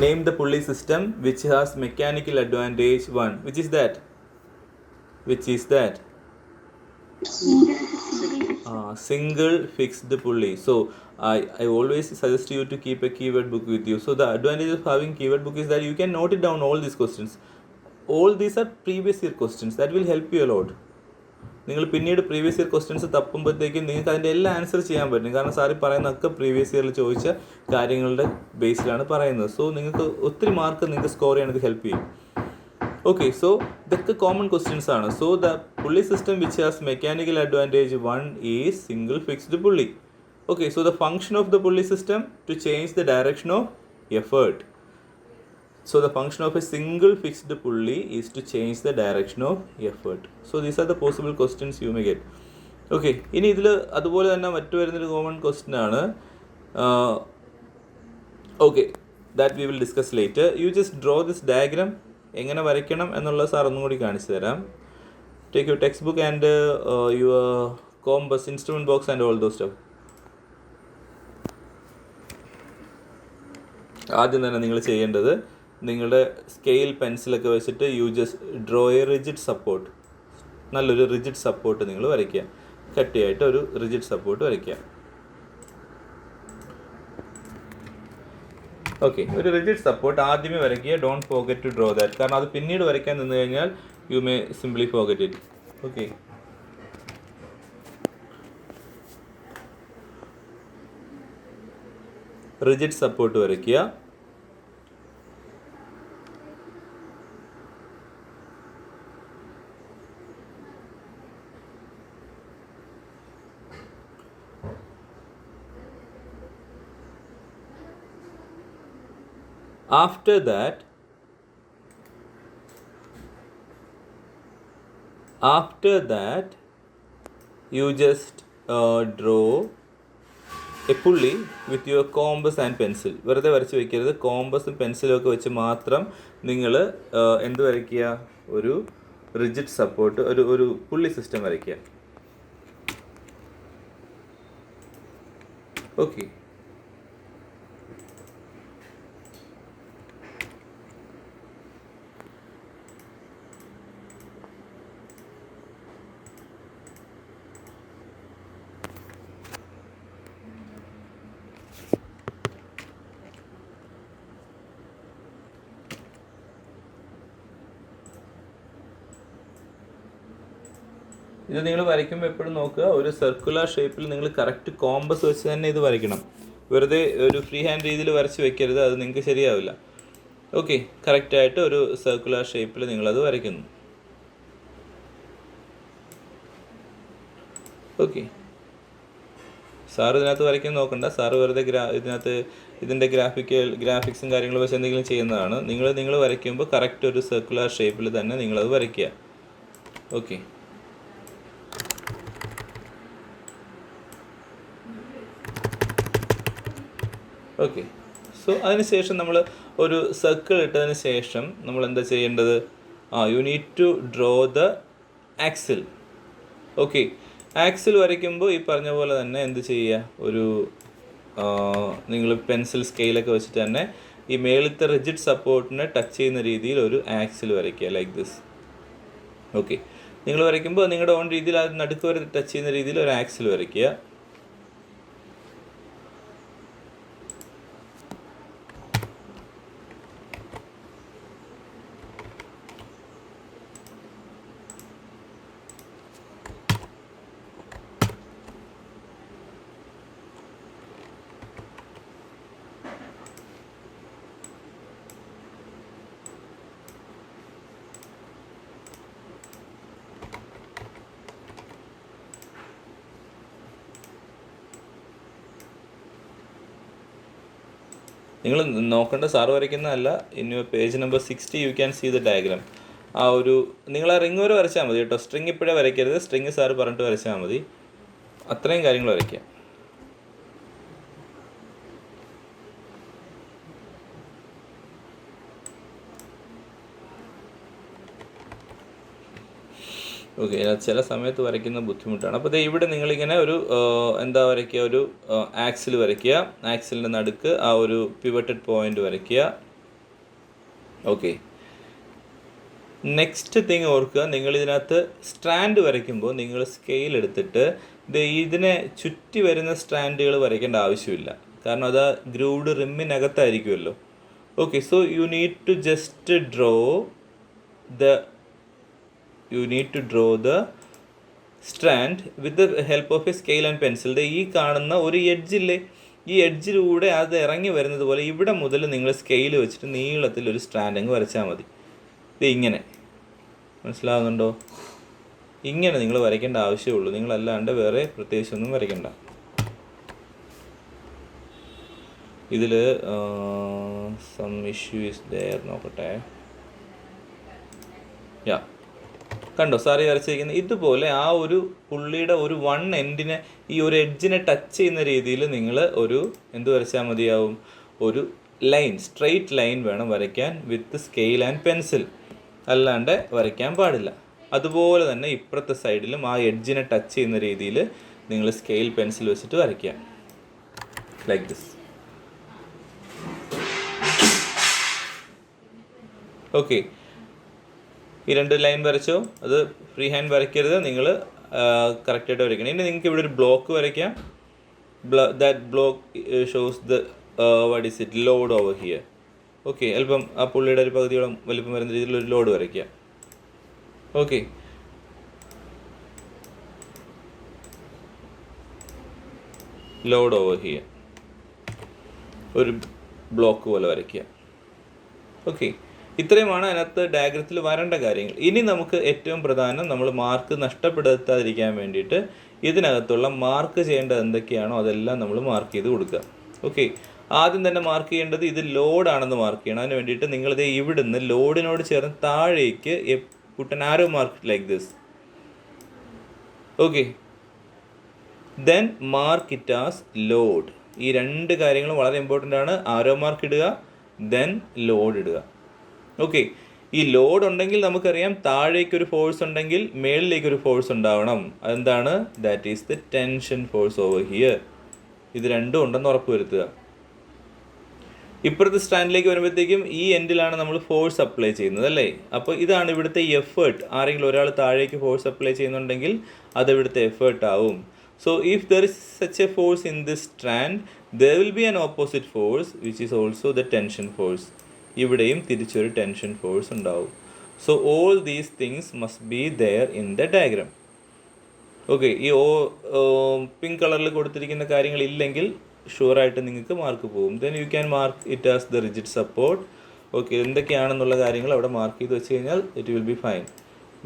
Name the pulley system which has mechanical advantage 1. Which is that? Single fixed pulley. So I always suggest you to keep a keyword book with you. So the advantage of having keyword book is that you can note it down all these questions. All these are previous year questions. That will help you a lot. നിങ്ങൾ പിന്നീട് പ്രീവിയസ് ഇയർ ക്വസ്റ്റ്യൻസ് തപ്പുമ്പോഴത്തേക്കും നിങ്ങൾക്ക് അതിൻ്റെ എല്ലാം ആൻസർ ചെയ്യാൻ പറ്റും. കാരണം സാറി പറയുന്നതൊക്കെ പ്രീവിയസ് ഇയറിൽ ചോദിച്ച കാര്യങ്ങളുടെ ബേസിലാണ് പറയുന്നത്. സോ നിങ്ങൾക്ക് ഒത്തിരി മാർക്ക് നിങ്ങൾക്ക് സ്കോർ ചെയ്യാൻ ഇത് ഹെൽപ്പ് ചെയ്യും. Okay, so ഇതൊക്കെ കോമൺ ക്വസ്റ്റ്യൻസ് ആണ്. സോ ദ പുള്ളി system which has mechanical advantage 1 is single fixed പുള്ളി. Okay, so the function of the pulley system to change the direction of effort. So the function of a single fixed pulley is to change the direction of effort. So these are the possible questions you may get. Okay, ഇനി ഇതിൽ അതുപോലെ തന്നെ മറ്റു വരുന്നൊരു കോമൺ ക്വസ്റ്റ്യൻ ആണ്. Okay, that we will discuss later. You just draw this diagram. എങ്ങനെ വരയ്ക്കണം എന്നുള്ളത് സാർ ഒന്നും കൂടി കാണിച്ചു തരാം. Take your text book and your compass, instrument box and all those stuff. ആദ്യം തന്നെ നിങ്ങൾ ചെയ്യേണ്ടത്, നിങ്ങളുടെ സ്കെയിൽ പെൻസിലൊക്കെ വെച്ചിട്ട് you just draw a rigid support. നല്ലൊരു റിജിഡ് സപ്പോർട്ട് നിങ്ങൾ വരയ്ക്കുക. കട്ടിയായിട്ട് ഒരു റിജിഡ് സപ്പോർട്ട് വരയ്ക്കുക. ഓക്കെ, ഒരു റിജിഡ് സപ്പോർട്ട് ആദ്യമേ വരയ്ക്കുക. Don't forget to draw that. കാരണം അത് പിന്നീട് വരയ്ക്കാൻ നിന്ന് കഴിഞ്ഞാൽ you may simply forget it. Okay, rigid support വരയ്ക്കുക. After that you just draw a pulley with your compass and pencil. വെറുതെ വരച്ച് വയ്ക്കരുത്. കോമ്പസും പെൻസിലും ഒക്കെ വെച്ച് മാത്രം നിങ്ങൾ എന്ത് വരയ്ക്കുക, ഒരു റിജിഡ് സപ്പോർട്ട്, ഒരു പുള്ളി സിസ്റ്റം വരയ്ക്കുക. ഓക്കെ, ഇത് നിങ്ങൾ വരയ്ക്കുമ്പോൾ എപ്പോഴും നോക്കുക, ഒരു സർക്കുലർ ഷേപ്പിൽ നിങ്ങൾ കറക്റ്റ് കോമ്പസ് വെച്ച് തന്നെ ഇത് വരയ്ക്കണം. വെറുതെ ഒരു ഫ്രീ ഹാൻഡ് രീതിയിൽ വരച്ച് വെക്കരുത്, അത് നിങ്ങൾക്ക് ശരിയാവില്ല. ഓക്കെ, കറക്റ്റായിട്ട് ഒരു സർക്കുലർ ഷേപ്പിൽ നിങ്ങളത് വരയ്ക്കുന്നു. ഓക്കെ, സാറ് ഇതിനകത്ത് വരയ്ക്കാൻ നോക്കണ്ട. സാറ് വെറുതെ ഇതിനകത്ത് ഇതിൻ്റെ ഗ്രാഫിക്സും കാര്യങ്ങളും വെച്ച് എന്തെങ്കിലും ചെയ്യുന്നതാണ്. നിങ്ങൾ വരയ്ക്കുമ്പോൾ കറക്റ്റ് ഒരു സർക്കുലർ ഷേപ്പിൽ തന്നെ നിങ്ങളത് വരയ്ക്കുക. Okay, okay. സോ അതിനുശേഷം നമ്മൾ ഒരു സർക്കിൾ ഇട്ടതിന് ശേഷം നമ്മൾ എന്താ ചെയ്യേണ്ടത്? You need to draw the axle. Okay, axle വരയ്ക്കുമ്പോൾ ഈ പറഞ്ഞ പോലെ തന്നെ എന്ത് ചെയ്യുക? ഒരു നിങ്ങൾ പെൻസിൽ സ്കെയിലൊക്കെ വെച്ചിട്ട് തന്നെ ഈ മേളത്തെ റിജിഡ് സപ്പോർട്ടിനെ ടച്ച് ചെയ്യുന്ന രീതിയിൽ ഒരു ആക്സിൽ വരയ്ക്കുക, ലൈക്ക് ദിസ്. ഓക്കെ, നിങ്ങൾ വരയ്ക്കുമ്പോൾ നിങ്ങളുടെ ഓൺ രീതിയിൽ അത് നടുക്ക് വരെ ടച്ച് ചെയ്യുന്ന രീതിയിൽ ഒരു ആക്സിൽ വരയ്ക്കുക. നിങ്ങൾ നോക്കേണ്ട സാറ് വരയ്ക്കുന്നതല്ല. In page number 60 you can see the diagram. ആ ഒരു നിങ്ങൾ ആ റിങ് വരെ വരച്ചാൽ മതി കേട്ടോ. സ്ട്രിങ് ഇപ്പോഴേ വരയ്ക്കരുത്. സ്ട്രിങ് സാറ് പറഞ്ഞിട്ട് വരച്ചാൽ മതി. അത്രയും കാര്യങ്ങൾ വരയ്ക്കുക. ഓക്കെ, ചില സമയത്ത് വരയ്ക്കുന്ന ബുദ്ധിമുട്ടാണ്. അപ്പോൾ ഇവിടെ നിങ്ങളിങ്ങനെ ഒരു എന്താ വരയ്ക്കുക? ഒരു ആക്സിൽ വരയ്ക്കുക. ആക്സിലിൻ്റെ നടുക്ക് ആ ഒരു പിവറ്റഡ് പോയിന്റ് വരയ്ക്കുക. ഓക്കെ, നെക്സ്റ്റ് തിങ് ഓർക്കുക, നിങ്ങളിതിനകത്ത് സ്ട്രാൻഡ് വരയ്ക്കുമ്പോൾ നിങ്ങൾ സ്കെയിൽ എടുത്തിട്ട് ഇതിനെ ചുറ്റി വരുന്ന സ്ട്രാൻഡുകൾ വരയ്ക്കേണ്ട ആവശ്യമില്ല. കാരണം അത് ഗ്രൂവ്ഡ് റിമ്മിനകത്തായിരിക്കുമല്ലോ. Okay, so you need to just draw the strand with the help of a scale and pencil. ഈ കാണുന്ന ഒരു എഡ്ജില്ലേ, ഈ എഡ്ജിലൂടെ അത് ഇറങ്ങി വരുന്നത് പോലെ ഇവിടെ മുതൽ നിങ്ങൾ സ്കെയിൽ വെച്ചിട്ട് നീളത്തിൽ ഒരു സ്ട്രാൻഡ് അങ്ങ് വരച്ചാൽ മതി. ഇത് ഇങ്ങനെ, മനസ്സിലാകുന്നുണ്ടോ? ഇങ്ങനെ നിങ്ങൾ വരയ്ക്കേണ്ട ആവശ്യമുള്ളൂ. നിങ്ങളല്ലാണ്ട് വേറെ പ്രത്യേകിച്ചൊന്നും വരയ്ക്കണ്ട. ഇതിൽ സം ഇഷ്യൂ ഇസ് ദെയർ, നോക്കട്ടെ. കണ്ടോ സാറി വരച്ചിരിക്കുന്നത്? ഇതുപോലെ ആ ഒരു പുള്ളിയുടെ ഒരു വൺ എൻഡിനെ, ഈ ഒരു എഡ്ജിനെ ടച്ച് ചെയ്യുന്ന രീതിയിൽ നിങ്ങൾ ഒരു എന്ത് വരച്ചാൽ മതിയാവും? ഒരു ലൈൻ, സ്ട്രെയിറ്റ് ലൈൻ വേണം വരയ്ക്കാൻ വിത്ത് സ്കെയിൽ ആൻഡ് പെൻസിൽ. അല്ലാണ്ട് വരയ്ക്കാൻ പാടില്ല. അതുപോലെ തന്നെ ഇപ്പുറത്തെ സൈഡിലും ആ എഡ്ജിനെ ടച്ച് ചെയ്യുന്ന രീതിയിൽ നിങ്ങൾ സ്കെയിൽ പെൻസിൽ വെച്ചിട്ട് വരയ്ക്കുക, ലൈക്ക് ദിസ്. ഓക്കെ, ഈ രണ്ട് ലൈൻ വരച്ചോ. അത് ഫ്രീ ഹാൻഡ് വരയ്ക്കരുത്, നിങ്ങൾ കറക്റ്റായിട്ട് വരയ്ക്കണം. ഇനി നിങ്ങൾക്ക് ഇവിടെ ഒരു ബ്ലോക്ക് വരയ്ക്കാം. That block shows the what is it, load over here. Okay, അല്പം ആ പുള്ളിയുടെ ഒരു പകുതിയോളം വലിപ്പം വരുന്ന രീതിയിൽ ഒരു ലോഡ് വരയ്ക്കുക. ഓക്കെ, ലോഡ് ഓവർ ഹിയർ ഒരു ബ്ലോക്ക് പോലെ വരയ്ക്കുക. ഓക്കെ, ഇത്രയുമാണ് അതിനകത്ത് ഡയഗ്രത്തിൽ വരേണ്ട കാര്യങ്ങൾ. ഇനി നമുക്ക് ഏറ്റവും പ്രധാനം, നമ്മൾ മാർക്ക് നഷ്ടപ്പെടുത്താതിരിക്കാൻ വേണ്ടിയിട്ട് ഇതിനകത്തുള്ള മാർക്ക് ചെയ്യേണ്ടത് എന്തൊക്കെയാണോ അതെല്ലാം നമ്മൾ മാർക്ക് ചെയ്ത് കൊടുക്കുക. ഓക്കെ, ആദ്യം തന്നെ മാർക്ക് ചെയ്യേണ്ടത് ഇത് ലോഡാണെന്ന് മാർക്ക് ചെയ്യണം. അതിന് വേണ്ടിയിട്ട് നിങ്ങളിത് ഇവിടുന്ന് ലോഡിനോട് ചേർന്ന് താഴേക്ക് puttu an arrow mark like this. Okay, then mark it as load. ഈ രണ്ട് കാര്യങ്ങളും വളരെ ഇമ്പോർട്ടൻ്റ് ആണ്. ആരോ മാർക്ക് ഇടുക, ദെൻ ലോഡ് ഇടുക. ഓക്കെ, ഈ ലോഡ് ഉണ്ടെങ്കിൽ നമുക്കറിയാം താഴേക്കൊരു ഫോഴ്സ് ഉണ്ടെങ്കിൽ മേളിലേക്കൊരു ഫോഴ്സ് ഉണ്ടാവണം. അതെന്താണ്? That is the tension force over here. ഇത് രണ്ടും ഉണ്ടെന്ന് ഉറപ്പ് വരുത്തുക. ഇപ്പുറത്തെ സ്റ്റാൻഡിലേക്ക് വരുമ്പോഴത്തേക്കും ഈ എൻഡിലാണ് നമ്മൾ ഫോഴ്സ് അപ്ലൈ ചെയ്യുന്നത്, അല്ലേ? അപ്പോൾ ഇതാണ് ഇവിടുത്തെ എഫേർട്ട്. ആരെങ്കിലും ഒരാൾ താഴേക്ക് ഫോഴ്സ് അപ്ലൈ ചെയ്യുന്നുണ്ടെങ്കിൽ അത് ഇവിടുത്തെ എഫേർട്ട് ആവും. So if there is such a force in this strand, there will be an opposite force which is also the tension force. ഇവിടെയും തിരിച്ചൊരു ടെൻഷൻ ഫോഴ്സ് ഉണ്ടാവും. So all these things must be there in the diagram. Okay, ഈ പിങ്ക് കളറിൽ കൊടുത്തിരിക്കുന്ന കാര്യങ്ങൾ ഇല്ലെങ്കിൽ ഷുവറായിട്ട് നിങ്ങൾക്ക് മാർക്ക് പോകും. Then you can mark it as the rigid support. Okay, എന്തൊക്കെയാണെന്നുള്ള കാര്യങ്ങൾ അവിടെ മാർക്ക് ചെയ്ത് വെച്ച് കഴിഞ്ഞാൽ ഇറ്റ് വിൽ ബി ഫൈൻ.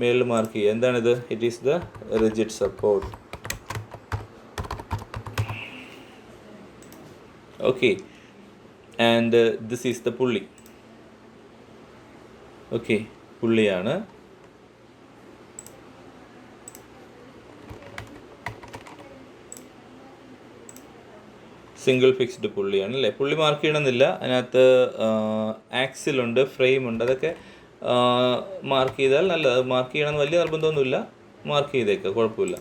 മേളിൽ മാർക്ക് ചെയ്യുക. എന്താണിത്? It is the rigid support. Okay, and this is the പുള്ളി. ഓക്കെ, പുള്ളിയാണ്. സിംഗിൾ ഫിക്സ്ഡ് പുള്ളിയാണ് അല്ലേ. പുള്ളി മാർക്ക് ചെയ്യണമെന്നില്ല, അതിനകത്ത് ആക്സിലുണ്ട്, ഫ്രെയിമുണ്ട്, അതൊക്കെ മാർക്ക് ചെയ്താൽ നല്ലത്. അത് മാർക്ക് ചെയ്യണമെന്ന് വലിയ നിർബന്ധമൊന്നുമില്ല, മാർക്ക് ചെയ്തേക്കുക, കുഴപ്പമില്ല.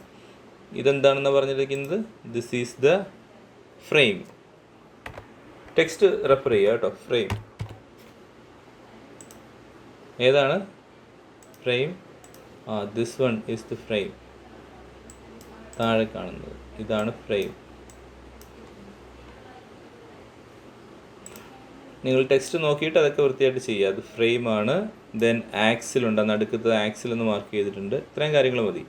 ഇതെന്താണെന്ന് പറഞ്ഞിരിക്കുന്നത്, this is the frame. Text refer ചെയ്യുക കേട്ടോ. ഫ്രെയിം ഏതാണ്? Frame. This one is the frame. താഴെ കാണുന്നത് ഇതാണ് ഫ്രെയിം. നിങ്ങൾ ടെക്സ്റ്റ് നോക്കിയിട്ട് അതൊക്കെ വൃത്തിയായിട്ട് ചെയ്യുക. അത് ഫ്രെയിമാണ്. ദെൻ ആക്സിലുണ്ട്, നടുക്കത്ത് ആക്സിൽ എന്ന് മാർക്ക് ചെയ്തിട്ടുണ്ട്. ഇത്രയും കാര്യങ്ങൾ മതി.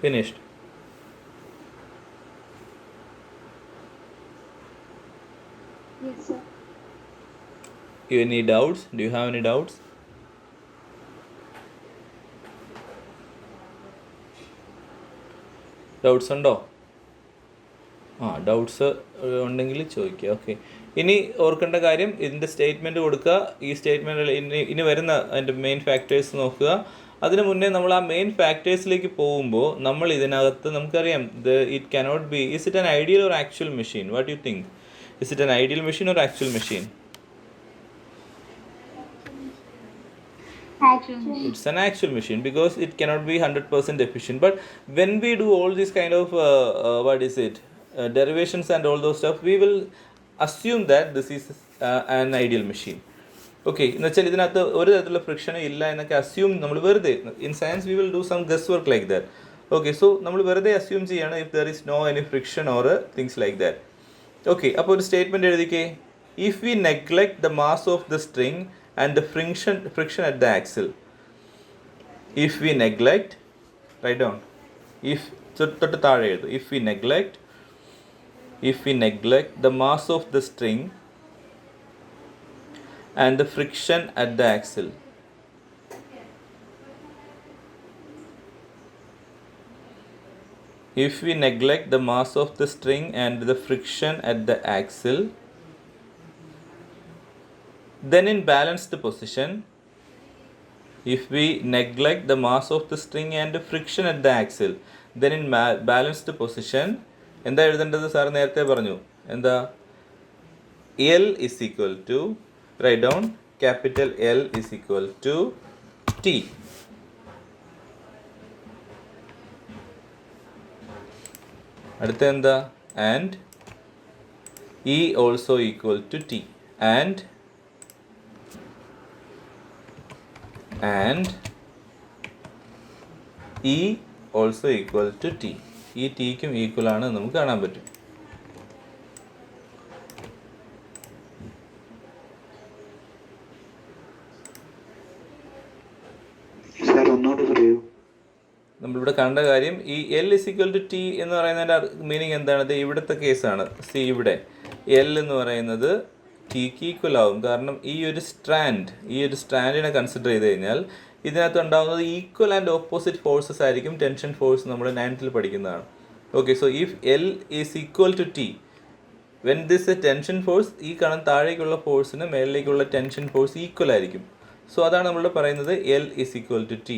Finished. Yes, sir. Any doubts? Do you have any doubts? Doubts ഉണ്ടോ? ഡൗട്ട്സ് ഉണ്ടെങ്കിൽ ചോദിക്കുക. ഓക്കെ, ഇനി ഓർക്കേണ്ട കാര്യം, ഇതിൻ്റെ സ്റ്റേറ്റ്മെൻറ്റ് കൊടുക്കുക. ഈ സ്റ്റേറ്റ്മെൻറ്റിൽ ഇനി വരുന്ന അതിൻ്റെ മെയിൻ ഫാക്ടേഴ്സ് നോക്കുക. അതിന് മുന്നേ നമ്മൾ ആ മെയിൻ ഫാക്ടേഴ്സിലേക്ക് പോകുമ്പോൾ നമ്മൾ ഇതിനകത്ത് നമുക്കറിയാം, it cannot be, is it an ideal or actual machine? What you think? Is it an ideal machine or actual machine? It's an actual machine because it cannot be 100% efficient. But when we do all this kind of derivations and all those stuff, we will assume that this is an ideal machine. Okay, എന്ന് വെച്ചാൽ ഇതിനകത്ത് ഒരു തരത്തിലുള്ള ഫ്രിക്ഷൻ ഇല്ല എന്നൊക്കെ അസ്യൂം നമ്മൾ വെറുതെ, in science we will do some guess work like that. Okay, so നമ്മൾ വെറുതെ അസ്യൂം ചെയ്യാണ് if there is no any friction or things like that. Okay, അപ്പോൾ ഒരു സ്റ്റേറ്റ്മെൻറ്റ് എഴുതിക്കേ. If we neglect the mass of the string and the friction at the axle. If we neglect, write down, if തൊട്ട് താഴെ എഴുതു. If we neglect the mass of the string and the friction at the axle. If we neglect the mass of the string and the friction at the axle, then in balanced position, if we neglect the mass of the string and the friction at the axle, then in balanced position, എന്താ എഴുതേണ്ടത്? സാർ നേരത്തെ പറഞ്ഞു എന്താ? L is equal to, write down, capital L is equal to T. അടുത്ത എന്താ? And E also equal to T. And E also equal to T. ഈ Tക്കും ഈക്വൽ ആണ് നമുക്ക് കാണാൻ പറ്റും. നമ്മളിവിടെ കണ്ട കാര്യം, ഈ L is equal to T എന്ന് പറയുന്നതിൻ്റെ മീനിങ് എന്താണ്? ഇവിടുത്തെ കേസാണ്. സി, ഇവിടെ L എന്ന് പറയുന്നത് Tക്ക് ഈക്വൽ ആവും. കാരണം ഈ ഒരു സ്ട്രാൻഡിനെ കൺസിഡർ ചെയ്ത് കഴിഞ്ഞാൽ ഇതിനകത്ത് ഉണ്ടാകുന്നത് ഈക്വൽ ആൻഡ് ഓപ്പോസിറ്റ് ഫോഴ്സസ് ആയിരിക്കും. ടെൻഷൻ ഫോഴ്സ് നമ്മൾ 9th പഠിക്കുന്നതാണ്. Okay, so if L is equal to T, when this tension force, ഈ കാണുന്ന താഴേക്കുള്ള ഫോഴ്സിന് മേളിലേക്കുള്ള ടെൻഷൻ ഫോഴ്സ് ഈക്വൽ ആയിരിക്കും. സോ അതാണ് നമ്മൾ പറയുന്നത് L is equal to T.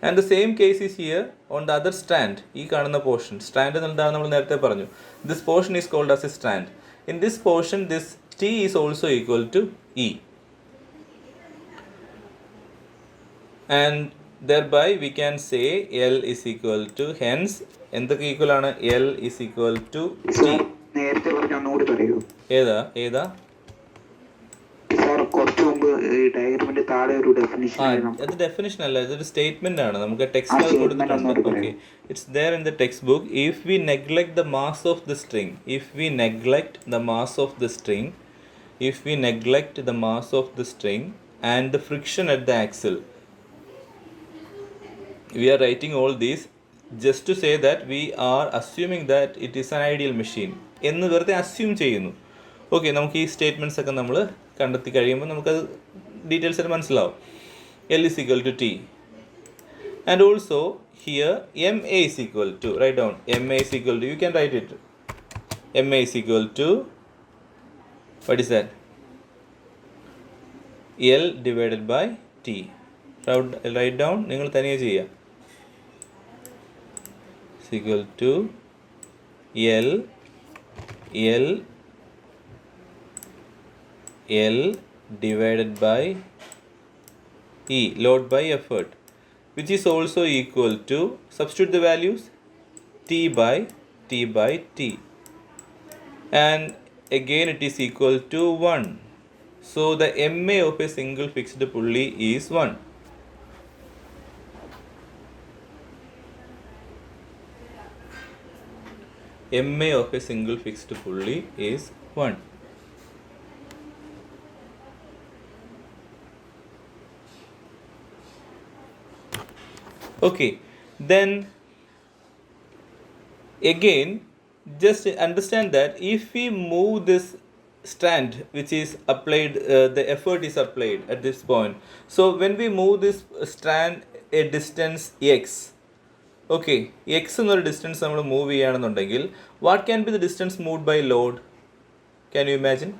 And the same case is here on the other strand. ഈ കാണുന്ന പോർഷൻ, സ്ട്രാൻഡ് എന്താണ് നമ്മൾ നേരത്തെ പറഞ്ഞു, this portion is called as a strand. In this portion this T is also equal to E, and thereby we can say L is equal to, hence എന്തൊക്കെ ഈക്വൽ ആണ്? L is equal to T. നേരത്തെ പറഞ്ഞ ഒന്നുകൂടി പറയൂ. ഏതാ സാർ കുറച്ച് മുമ്പ് ഈ ഡയഗ്രാമിന്റെ താഴെ ഒരു ഡെഫിനിഷൻ. അത് ഡെഫിനിഷൻ അല്ല, ഇതൊരു സ്റ്റേറ്റ്മെന്റ് ആണ്. നമുക്ക് ടെക്സ്റ്റ് കൊടുത്തിട്ടുണ്ട്. Okay, it's there in the textbook. If we neglect the mass of the string, if we neglect the mass of the string and the friction at the axle, we are writing all these just to say that we are assuming that it is an ideal machine എന്ന് വെറുതെ അസ്യൂം ചെയ്യുന്നു. ഓക്കെ, നമുക്ക് ഈ സ്റ്റേറ്റ്മെൻറ്റ്സ് ഒക്കെ നമ്മൾ കണ്ടെത്തി കഴിയുമ്പോൾ നമുക്കത് ഡീറ്റെയിൽസ് ആയിട്ട് മനസ്സിലാവും. L is equal to T. And also here MA is equal to, write down, MA is equal to, you can write it, MA is equal to, what is that? L divided by T. Write down, നിങ്ങൾ തനിയെ ചെയ്യുക. Is equal to L divided by E, load by effort, which is also equal to, substitute the values, T by T. And again it is equal to 1. So the MA of a single fixed pulley is 1. MA of a single fixed pulley is 1. Okay, then again just understand that if we move this strand which is applied, the effort is applied at this point. So when we move this strand a distance x, okay, x എന്നൊരു ഡിസ്റ്റൻസ് നമ്മൾ മൂവ് ചെയ്യുകയാണെന്നുണ്ടെങ്കിൽ what can be the distance moved by load? Can you imagine?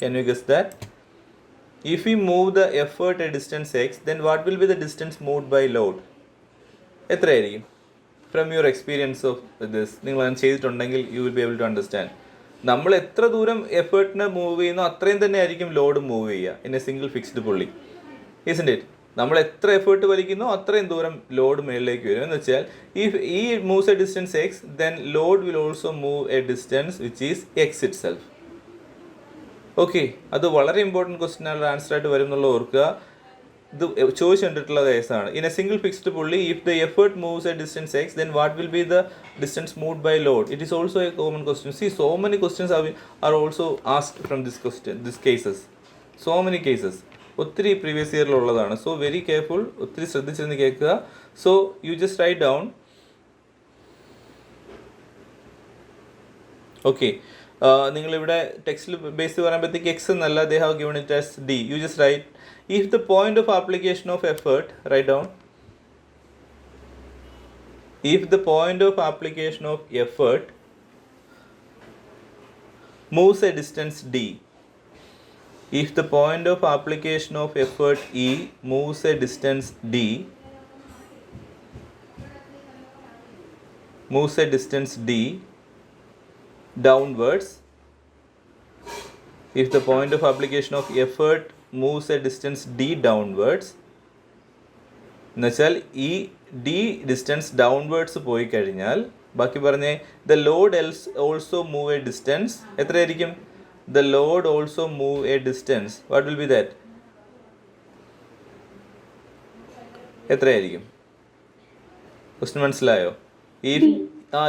Can you guess that? If we move the effort a distance x, then what will be the distance moved by load? എത്രയായിരിക്കും? From your experience of this, നിങ്ങൾ അങ്ങനെ ചെയ്തിട്ടുണ്ടെങ്കിൽ you will be able to understand. നമ്മൾ എത്ര ദൂരം എഫേർട്ടിനെ മൂവ് ചെയ്യുന്നോ അത്രയും തന്നെ ആയിരിക്കും ലോഡ് മൂവ് ചെയ്യുക in a single fixed pulley, isn't it? നമ്മൾ എത്ര എഫേർട്ട് വലിക്കുന്നോ അത്രയും ദൂരം ലോഡ് മേളിലേക്ക് വരും. എന്ന് വെച്ചാൽ ഇഫ് ഈ moves a distance X, then Lord will also move a distance which is X it self. Okay, അത് വളരെ ഇമ്പോർട്ടൻറ്റ് ക്വസ്റ്റ്യൻ ആൻസർ ആയിട്ട് വരും എന്നുള്ള ഓർക്കുക. ഇത് ചോദിച്ചു കണ്ടിട്ടുള്ള കേസാണ്. In a single fixed pulley, if the effort moves a distance X, then what will be the distance moved by load? It is also a common question. See, so many questions are also asked from this cases. So many cases, ഒത്തിരി പ്രീവിയസ് ഇയറിലുള്ളതാണ്. സോ വെരി കെയർഫുൾ, ഒത്തിരി ശ്രദ്ധിച്ചിരുന്ന് കേൾക്കുക. So you just write down. Okay, നിങ്ങളിവിടെ ടെക്സ്റ്റിൽ ബേസ് പറയുമ്പോഴത്തേക്ക് എക്സ് എന്നല്ല, they have given it as D. You just write, if the point of application of effort, write down, if the point of application of effort moves a distance d, if the point of application of effort E moves a distance d, downwards, if the point of application of effort moves a distance d downwards, എന്നുവെച്ചാൽ ഈ d ഡിസ്റ്റൻസ് ഡൗൺവേർഡ്സ് പോയി കഴിഞ്ഞാൽ ബാക്കി പറഞ്ഞേ the load also move a distance. എത്രയായിരിക്കും? The load also move a distance. What will be that? എത്രയായിരിക്കും? ക്വസ്റ്റ്യൻ മനസ്സിലായോ?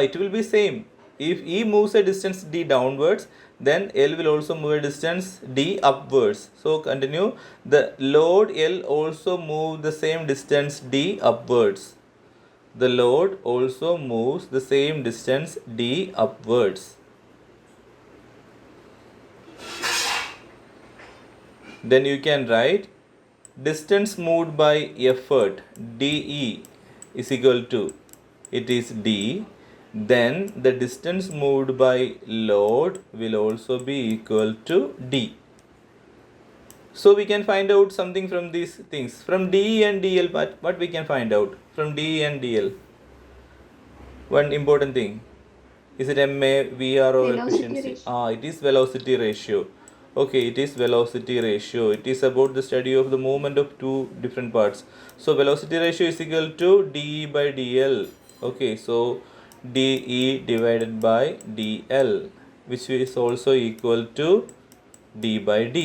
It will be same. If E moves a distance d downwards, then L will also move a distance d upwards. So continue. The load L also move the same distance d upwards. The load also moves the same distance d upwards. Then you can write distance moved by effort dE is equal to, it is d, then the distance moved by load will also be equal to d. So we can find out something from these things. From d and dl, what we can find out from d and dl? One important thing. Is it MA, VR or Velocity efficiency? ratio. It is velocity ratio. Okay, it is velocity ratio. It is about the study of the movement of two different parts. So velocity ratio is equal to dE by dl. Okay, so dE divided by dl, which is also equal to d by d.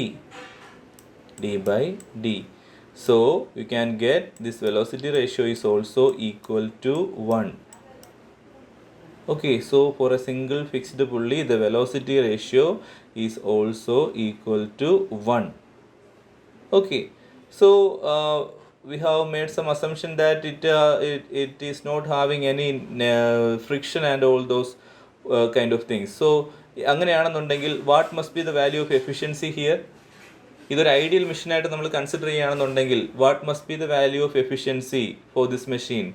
So you can get this velocity ratio is also equal to 1. Okay, so for a single fixed pulley, the velocity ratio is also equal to 1. Okay, so we have made some assumption that it is not having any friction and all those kind of things. So അങ്ങനെയാണെന്നുണ്ടെങ്കിൽ what must be the value of efficiency here? ഇതൊരു ഐഡിയൽ മെഷീനായിട്ട് നമ്മൾ കൺസിഡർ ചെയ്യുകയാണെന്നുണ്ടെങ്കിൽ what must be the value of efficiency for this machine?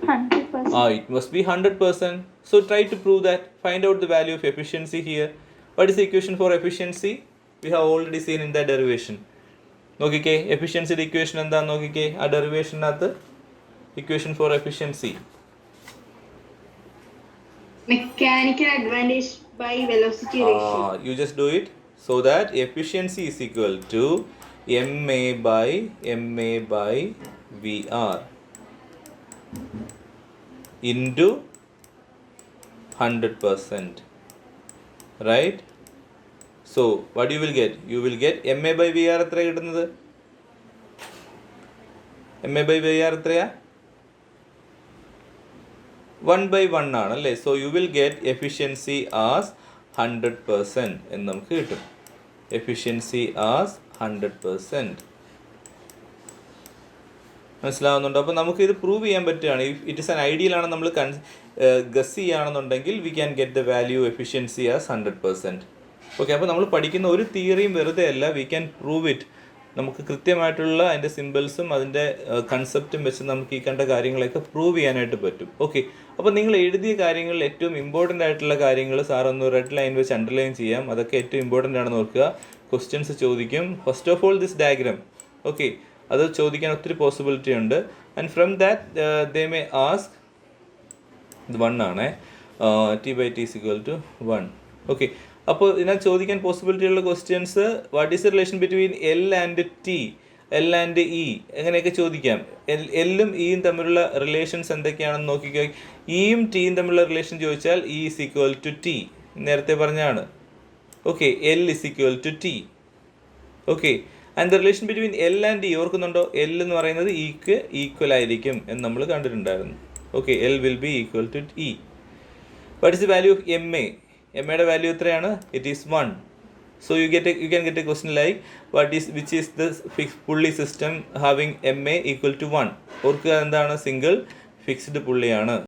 100%. It must be 100%. So try to prove that. Find out the value of efficiency here. What is the equation for efficiency? We have already seen in the derivation. നോക്കിക്കേ എഫിഷ്യൻസിയുടെ ഇക്വേഷൻ എന്താണെന്ന് നോക്കിക്കേ ആ ഡെറിവേഷനകത്ത് equation for efficiency Mechanical advantage by velocity ratio. You just do it. So that efficiency is equal to ma by VR into 100%. Right? So what you will get? You will get ma by VR എത്ര കിട്ടുന്നത്? ma by VR എത്രയാ? 1/1 ആണ് അല്ലേ? So you will get efficiency as 100% എന്ന് നമുക്ക് കിട്ടും. Efficiency as 100%. മനസ്സിലാവുന്നുണ്ടോ? അപ്പോൾ നമുക്ക് ഇത് പ്രൂവ് ചെയ്യാൻ പറ്റുകയാണ്. ഇറ്റ് ഇസ് ആൻ ഐഡിയൽ ആണ് നമ്മൾ ഗസ് ചെയ്യുകയാണെന്നുണ്ടെങ്കിൽ we can get the value efficiency as 100%. Okay, അപ്പോൾ നമ്മൾ പഠിക്കുന്ന ഒരു തിയറിയും വെറുതെ അല്ല, വി ക്യാൻ പ്രൂവ് ഇറ്റ്. നമുക്ക് കൃത്യമായിട്ടുള്ള അതിൻ്റെ സിമ്പിൾസും അതിൻ്റെ കൺസെപ്റ്റും വെച്ച് നമുക്ക് ഈ കണ്ട കാര്യങ്ങളൊക്കെ പ്രൂവ് ചെയ്യാനായിട്ട് പറ്റും. ഓക്കെ, അപ്പോൾ നിങ്ങൾ എഴുതിയ കാര്യങ്ങളിൽ ഏറ്റവും ഇമ്പോർട്ടൻ്റ് ആയിട്ടുള്ള കാര്യങ്ങൾ സാറൊന്ന് റെഡ് ലൈൻ വെച്ച് അണ്ടർലൈൻ ചെയ്യാം. അതൊക്കെ ഏറ്റവും ഇമ്പോർട്ടൻ്റ് ആണെന്ന് ഓർക്കുക. ക്വസ്റ്റ്യൻസ് ചോദിക്കും. First of all this diagram, okay, അത് ചോദിക്കാൻ ഒത്തിരി പോസിബിലിറ്റി ഉണ്ട്. And from that they may ask, ഇത് 1 ആണ്, T/T=1. ഓക്കെ, അപ്പോൾ ഇതിനകത്ത് ചോദിക്കാൻ പോസിബിലിറ്റി ഉള്ള questions, what is the relation between L and T, L and E, എങ്ങനെയൊക്കെ ചോദിക്കാം. എല്ലും ഇയും തമ്മിലുള്ള റിലേഷൻസ് എന്തൊക്കെയാണെന്ന് നോക്കിക്കോ. ഇയും ടിയും തമ്മിലുള്ള റിലേഷൻ ചോദിച്ചാൽ E is equal to T, നേരത്തെ പറഞ്ഞാണ്. Okay, L is equal to T. Okay, and the relation between L and E ഓർക്കുന്നുണ്ടോ? എൽ എന്ന് പറയുന്നത് ഇക്ക് ഈക്വൽ ആയിരിക്കും എന്ന് നമ്മൾ കണ്ടിട്ടുണ്ടായിരുന്നു. Okay, L will be equal to E. What is the value of M A? M എയുടെ വാല്യൂ എത്രയാണ്? It is 1. So you can get a question like which is the fixed pulley system having MA equal to 1. ഓർക്കുക എന്താണ്? സിംഗിൾ ഫിക്സ്ഡ് പുള്ളിയാണ്.